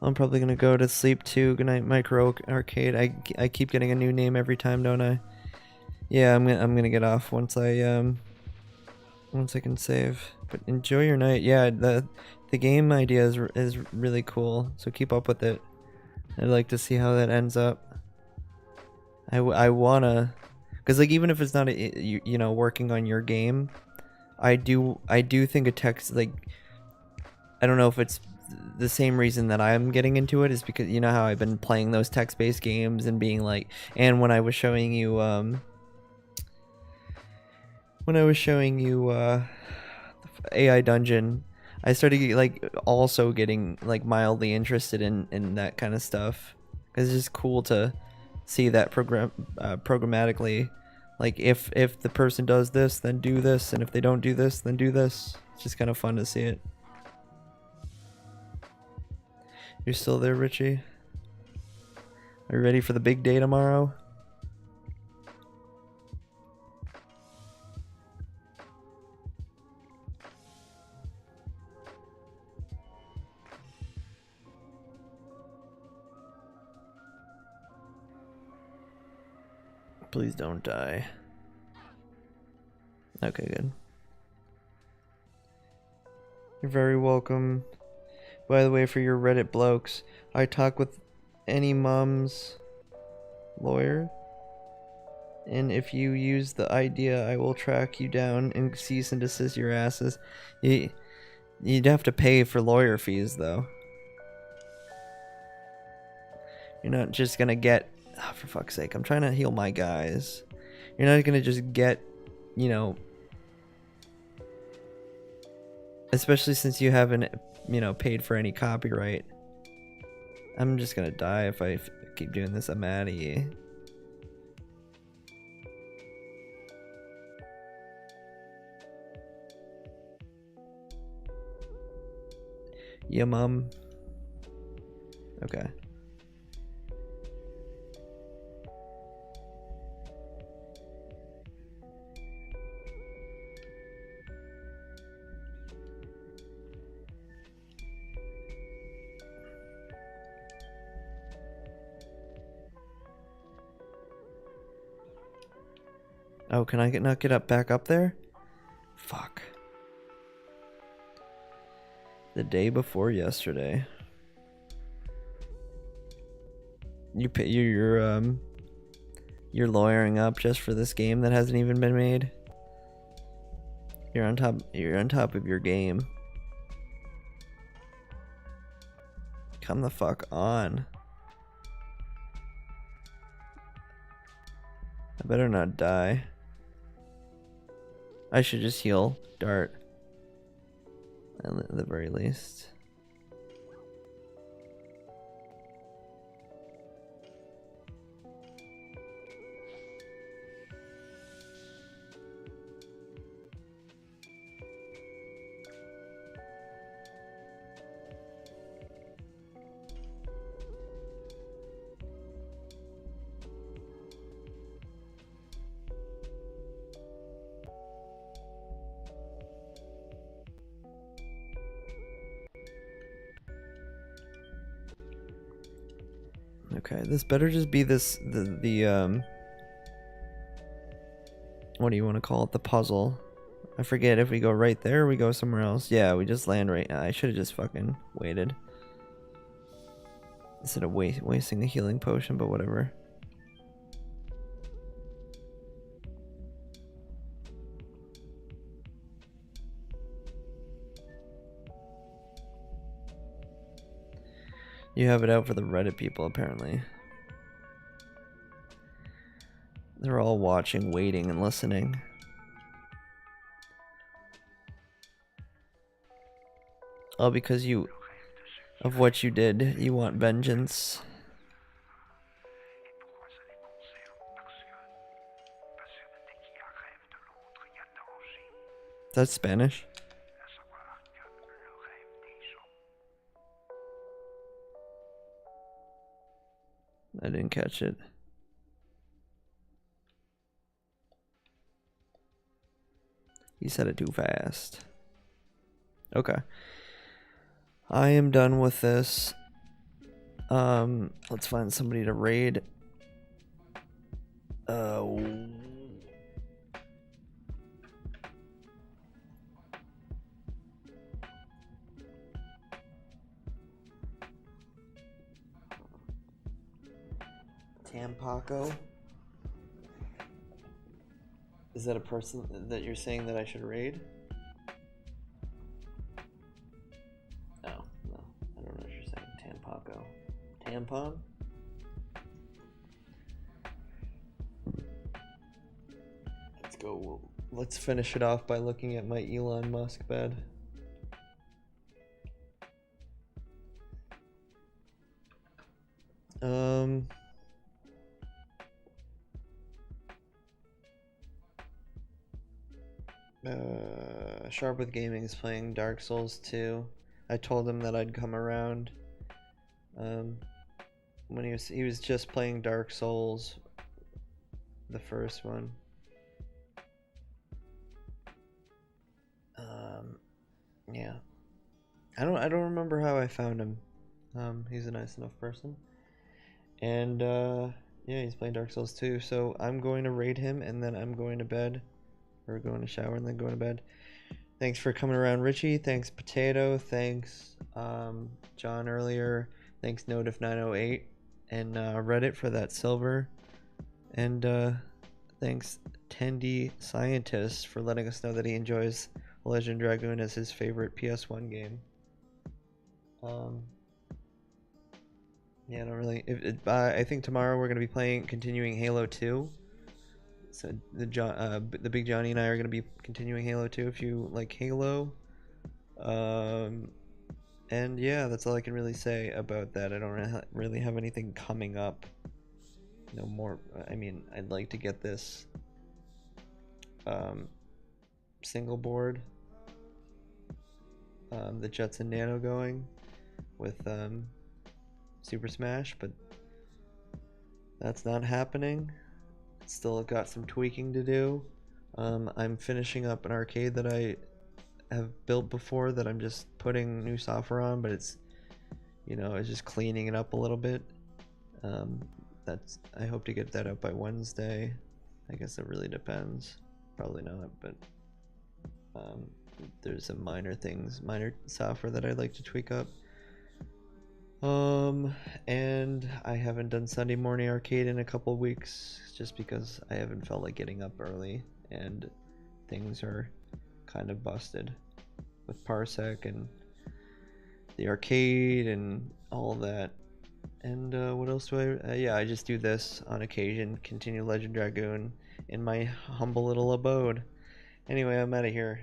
I'm probably gonna go to sleep too. Good night, Micro Arcade. I keep getting a new name every time, don't I? Yeah, I'm gonna get off once I can save. But enjoy your night. Yeah, the game idea is really cool. So keep up with it. I'd like to see how that ends up. I wanna, cause like even if it's not you know, working on your game, I do think a text, like, I don't know if it's the same reason that I'm getting into it is because you know how I've been playing those text-based games and being like, and when I was showing you AI Dungeon, I started like also getting like mildly interested in that kind of stuff, because it's just cool to see that programmatically, like if the person does this, then do this, and if they don't do this, then do this. It's just kind of fun to see it. You're still there, Richie? Are you ready for the big day tomorrow? Please don't die. Okay, good. You're very welcome. By the way, for your Reddit blokes, I talk with any mom's lawyer, and if you use the idea, I will track you down and cease and desist your asses. You'd have to pay for lawyer fees, though. You're not just gonna get... Oh, for fuck's sake, I'm trying to heal my guys. You're not gonna just get, you know... Especially since you haven't, you know, paid for any copyright. I'm just gonna die if I keep doing this. I'm out of here. Yeah, mom. Okay. Oh, can I not get up back up there? Fuck. The day before yesterday. You're lawyering up just for this game that hasn't even been made. You're on top of your game. Come the fuck on. I better not die. I should just heal Dart. At the very least. Okay, this better just be the what do you want to call it? The puzzle. I forget if we go right there or we go somewhere else. Yeah, we just land right now. I should have just fucking waited. Instead of wasting the healing potion, but whatever. You have it out for the Reddit people, apparently. They're all watching, waiting, and listening. All because of what you did. You want vengeance. That's Spanish. I didn't catch it. He said it too fast. Okay. I am done with this. Let's find somebody to raid. Tampaco? Is that a person that you're saying that I should raid? Oh, no. I don't know what you're saying. Tampaco. Tampon? Let's go. Let's finish it off by looking at my Elon Musk bed. Sharp with Gaming is playing Dark Souls 2. I told him that I'd come around. When he was just playing Dark Souls, the first one. Yeah. I don't remember how I found him. He's a nice enough person. And yeah, he's playing Dark Souls 2, so I'm going to raid him and then I'm going to bed. Or going to shower and then going to bed. Thanks for coming around, Richie. Thanks, Potato. Thanks, John earlier. Thanks, Notif908 and Reddit for that silver. And thanks, Tendy Scientist, for letting us know that he enjoys Legend Dragoon as his favorite PS1 game. Yeah, I don't really. I think tomorrow we're gonna be continuing Halo 2. So the Big Johnny and I are gonna be continuing Halo 2 if you like Halo. And yeah, that's all I can really say about that. I don't really have anything coming up. No more. I mean, I'd like to get this single board, the Jetson Nano going with Super Smash, but that's not happening. Still got some tweaking to do. I'm finishing up an arcade that I have built before that I'm just putting new software on, but it's, you know, it's just cleaning it up a little bit. I hope to get that up by Wednesday. I guess it really depends. Probably not, but there's some minor software that I'd like to tweak up. And I haven't done Sunday morning arcade in a couple weeks just because I haven't felt like getting up early and things are kind of busted with Parsec and the arcade and all that. And what else do I yeah, I just do this on occasion, continue Legend Dragoon in my humble little abode. Anyway, I'm out of here.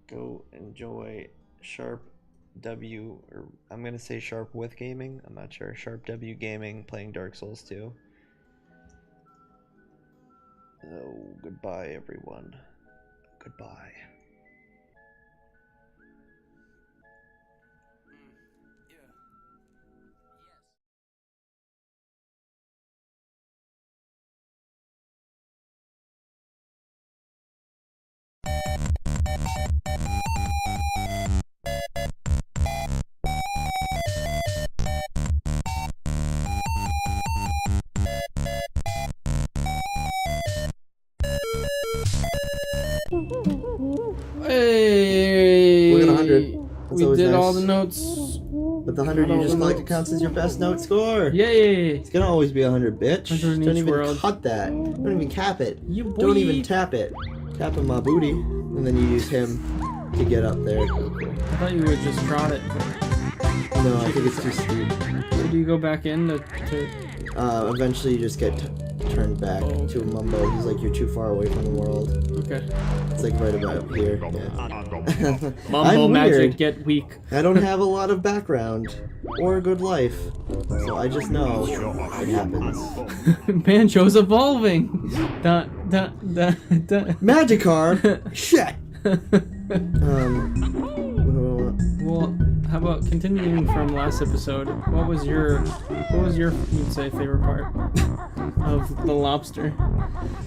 Go enjoy Sharp W, or I'm gonna say Sharp with gaming, I'm not sure. Sharp W gaming, playing Dark Souls 2. Oh, goodbye everyone. Goodbye. Hey, We're at 100. That's we always did nice. all the notes. But the 100 you just collected counts as your best note score. Yay! It's gonna always be 100, bitch. 100 in Don't each even world. cut that. Don't even cap it. You boy. Don't even tap it. Tap on my booty, and then you use him to get up there. I thought you would just trot it. No, I think it's too steep. So do you go back in to Eventually you just get turned back Oh, to a mumbo. He's like, you're too far away from the world. okay. It's like right about here. Yeah. Mumbo I'm magic, weird. get weak. I don't have a lot of background or a good life, so I just know it happens. Banjo's evolving. Da, da, da, da. Magikarp? Shit! Well, how about continuing from last episode? What was your you'd say favorite part of the lobster?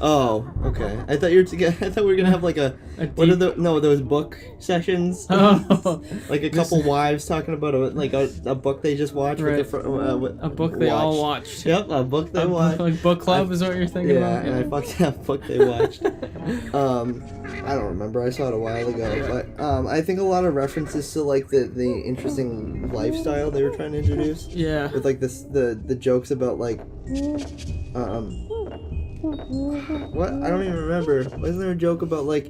Oh, okay. I thought I thought we were gonna have like a what are those book sessions? Oh, Like a couple wives talking about a book they just watched. Right. With a book they all watched. Yep, a book they watched. Like book club is what you're thinking Yeah, about? and I fucked that book they watched. I don't remember. I saw it a while ago, but I think a lot of references to like the interesting lifestyle they were trying to introduce. Yeah. With like the jokes about like what? I don't even remember. Wasn't there a joke about like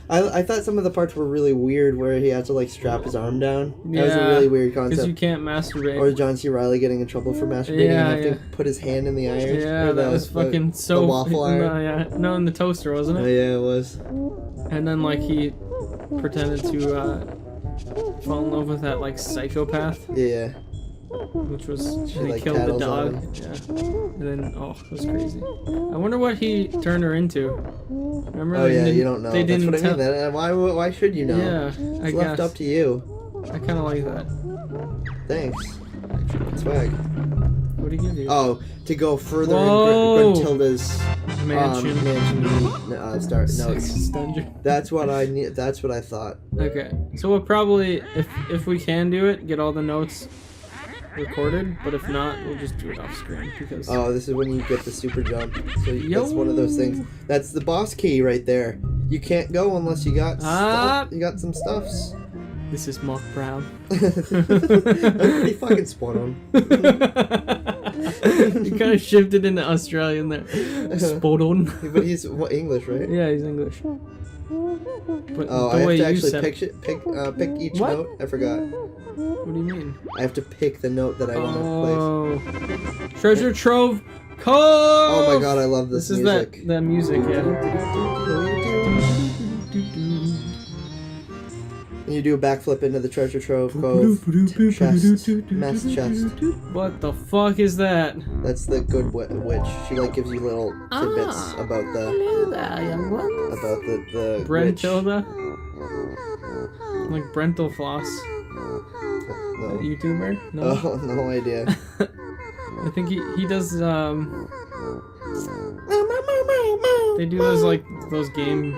I thought some of the parts were really weird where he had to like strap his arm down. That was a really weird Because concept. you can't masturbate. Or John C. Reilly getting in trouble for masturbating Yeah, and having to put his hand in the iron. Yeah, Or that was fucking so. the waffle iron. No, in the toaster, wasn't Oh, it? yeah, it was. And then like he pretended to fall in love with that like psychopath, Yeah. which was She, he like, killed the tattles on dog. Yeah. And then it was crazy. I wonder what he turned her into. Remember? Oh they yeah, didn't- you don't know. They That's didn't what I mean. tell- Why should you know? Yeah, It's I left guess. up to you. I kind of like that. Thanks. Swag. What do you give you? Oh, to go further Whoa. in Gruntilda's Mansion. start Sex notes. dungeon. That's what I need. That's what I thought. Okay, so we'll probably, if we can do it, get all the notes recorded. But if not, we'll just do it off screen because. Oh, this is when you get the super jump. So Yo. that's one of those things. That's the boss key right there. You can't go unless you got stuff. You got some stuffs. This is Mark Brown. That's pretty fucking spot on. You kind of shifted into Australian there. Spot on. But he's English, right? Yeah, he's English. But Oh, the I have way to you actually said, pick each What? note. I forgot. what do you mean? I have to pick the note that I want to place. Oh, treasure trove, cove. Oh my god, I love this This music. is that music, yeah. And you do a backflip into the treasure trove cove chest, mess chest. What the fuck is that? That's the good witch. She like gives you little tidbits about the the witch. Brentilda? Like Brental Floss. No. YouTuber? No. Oh, no idea. I think he does they do those like those game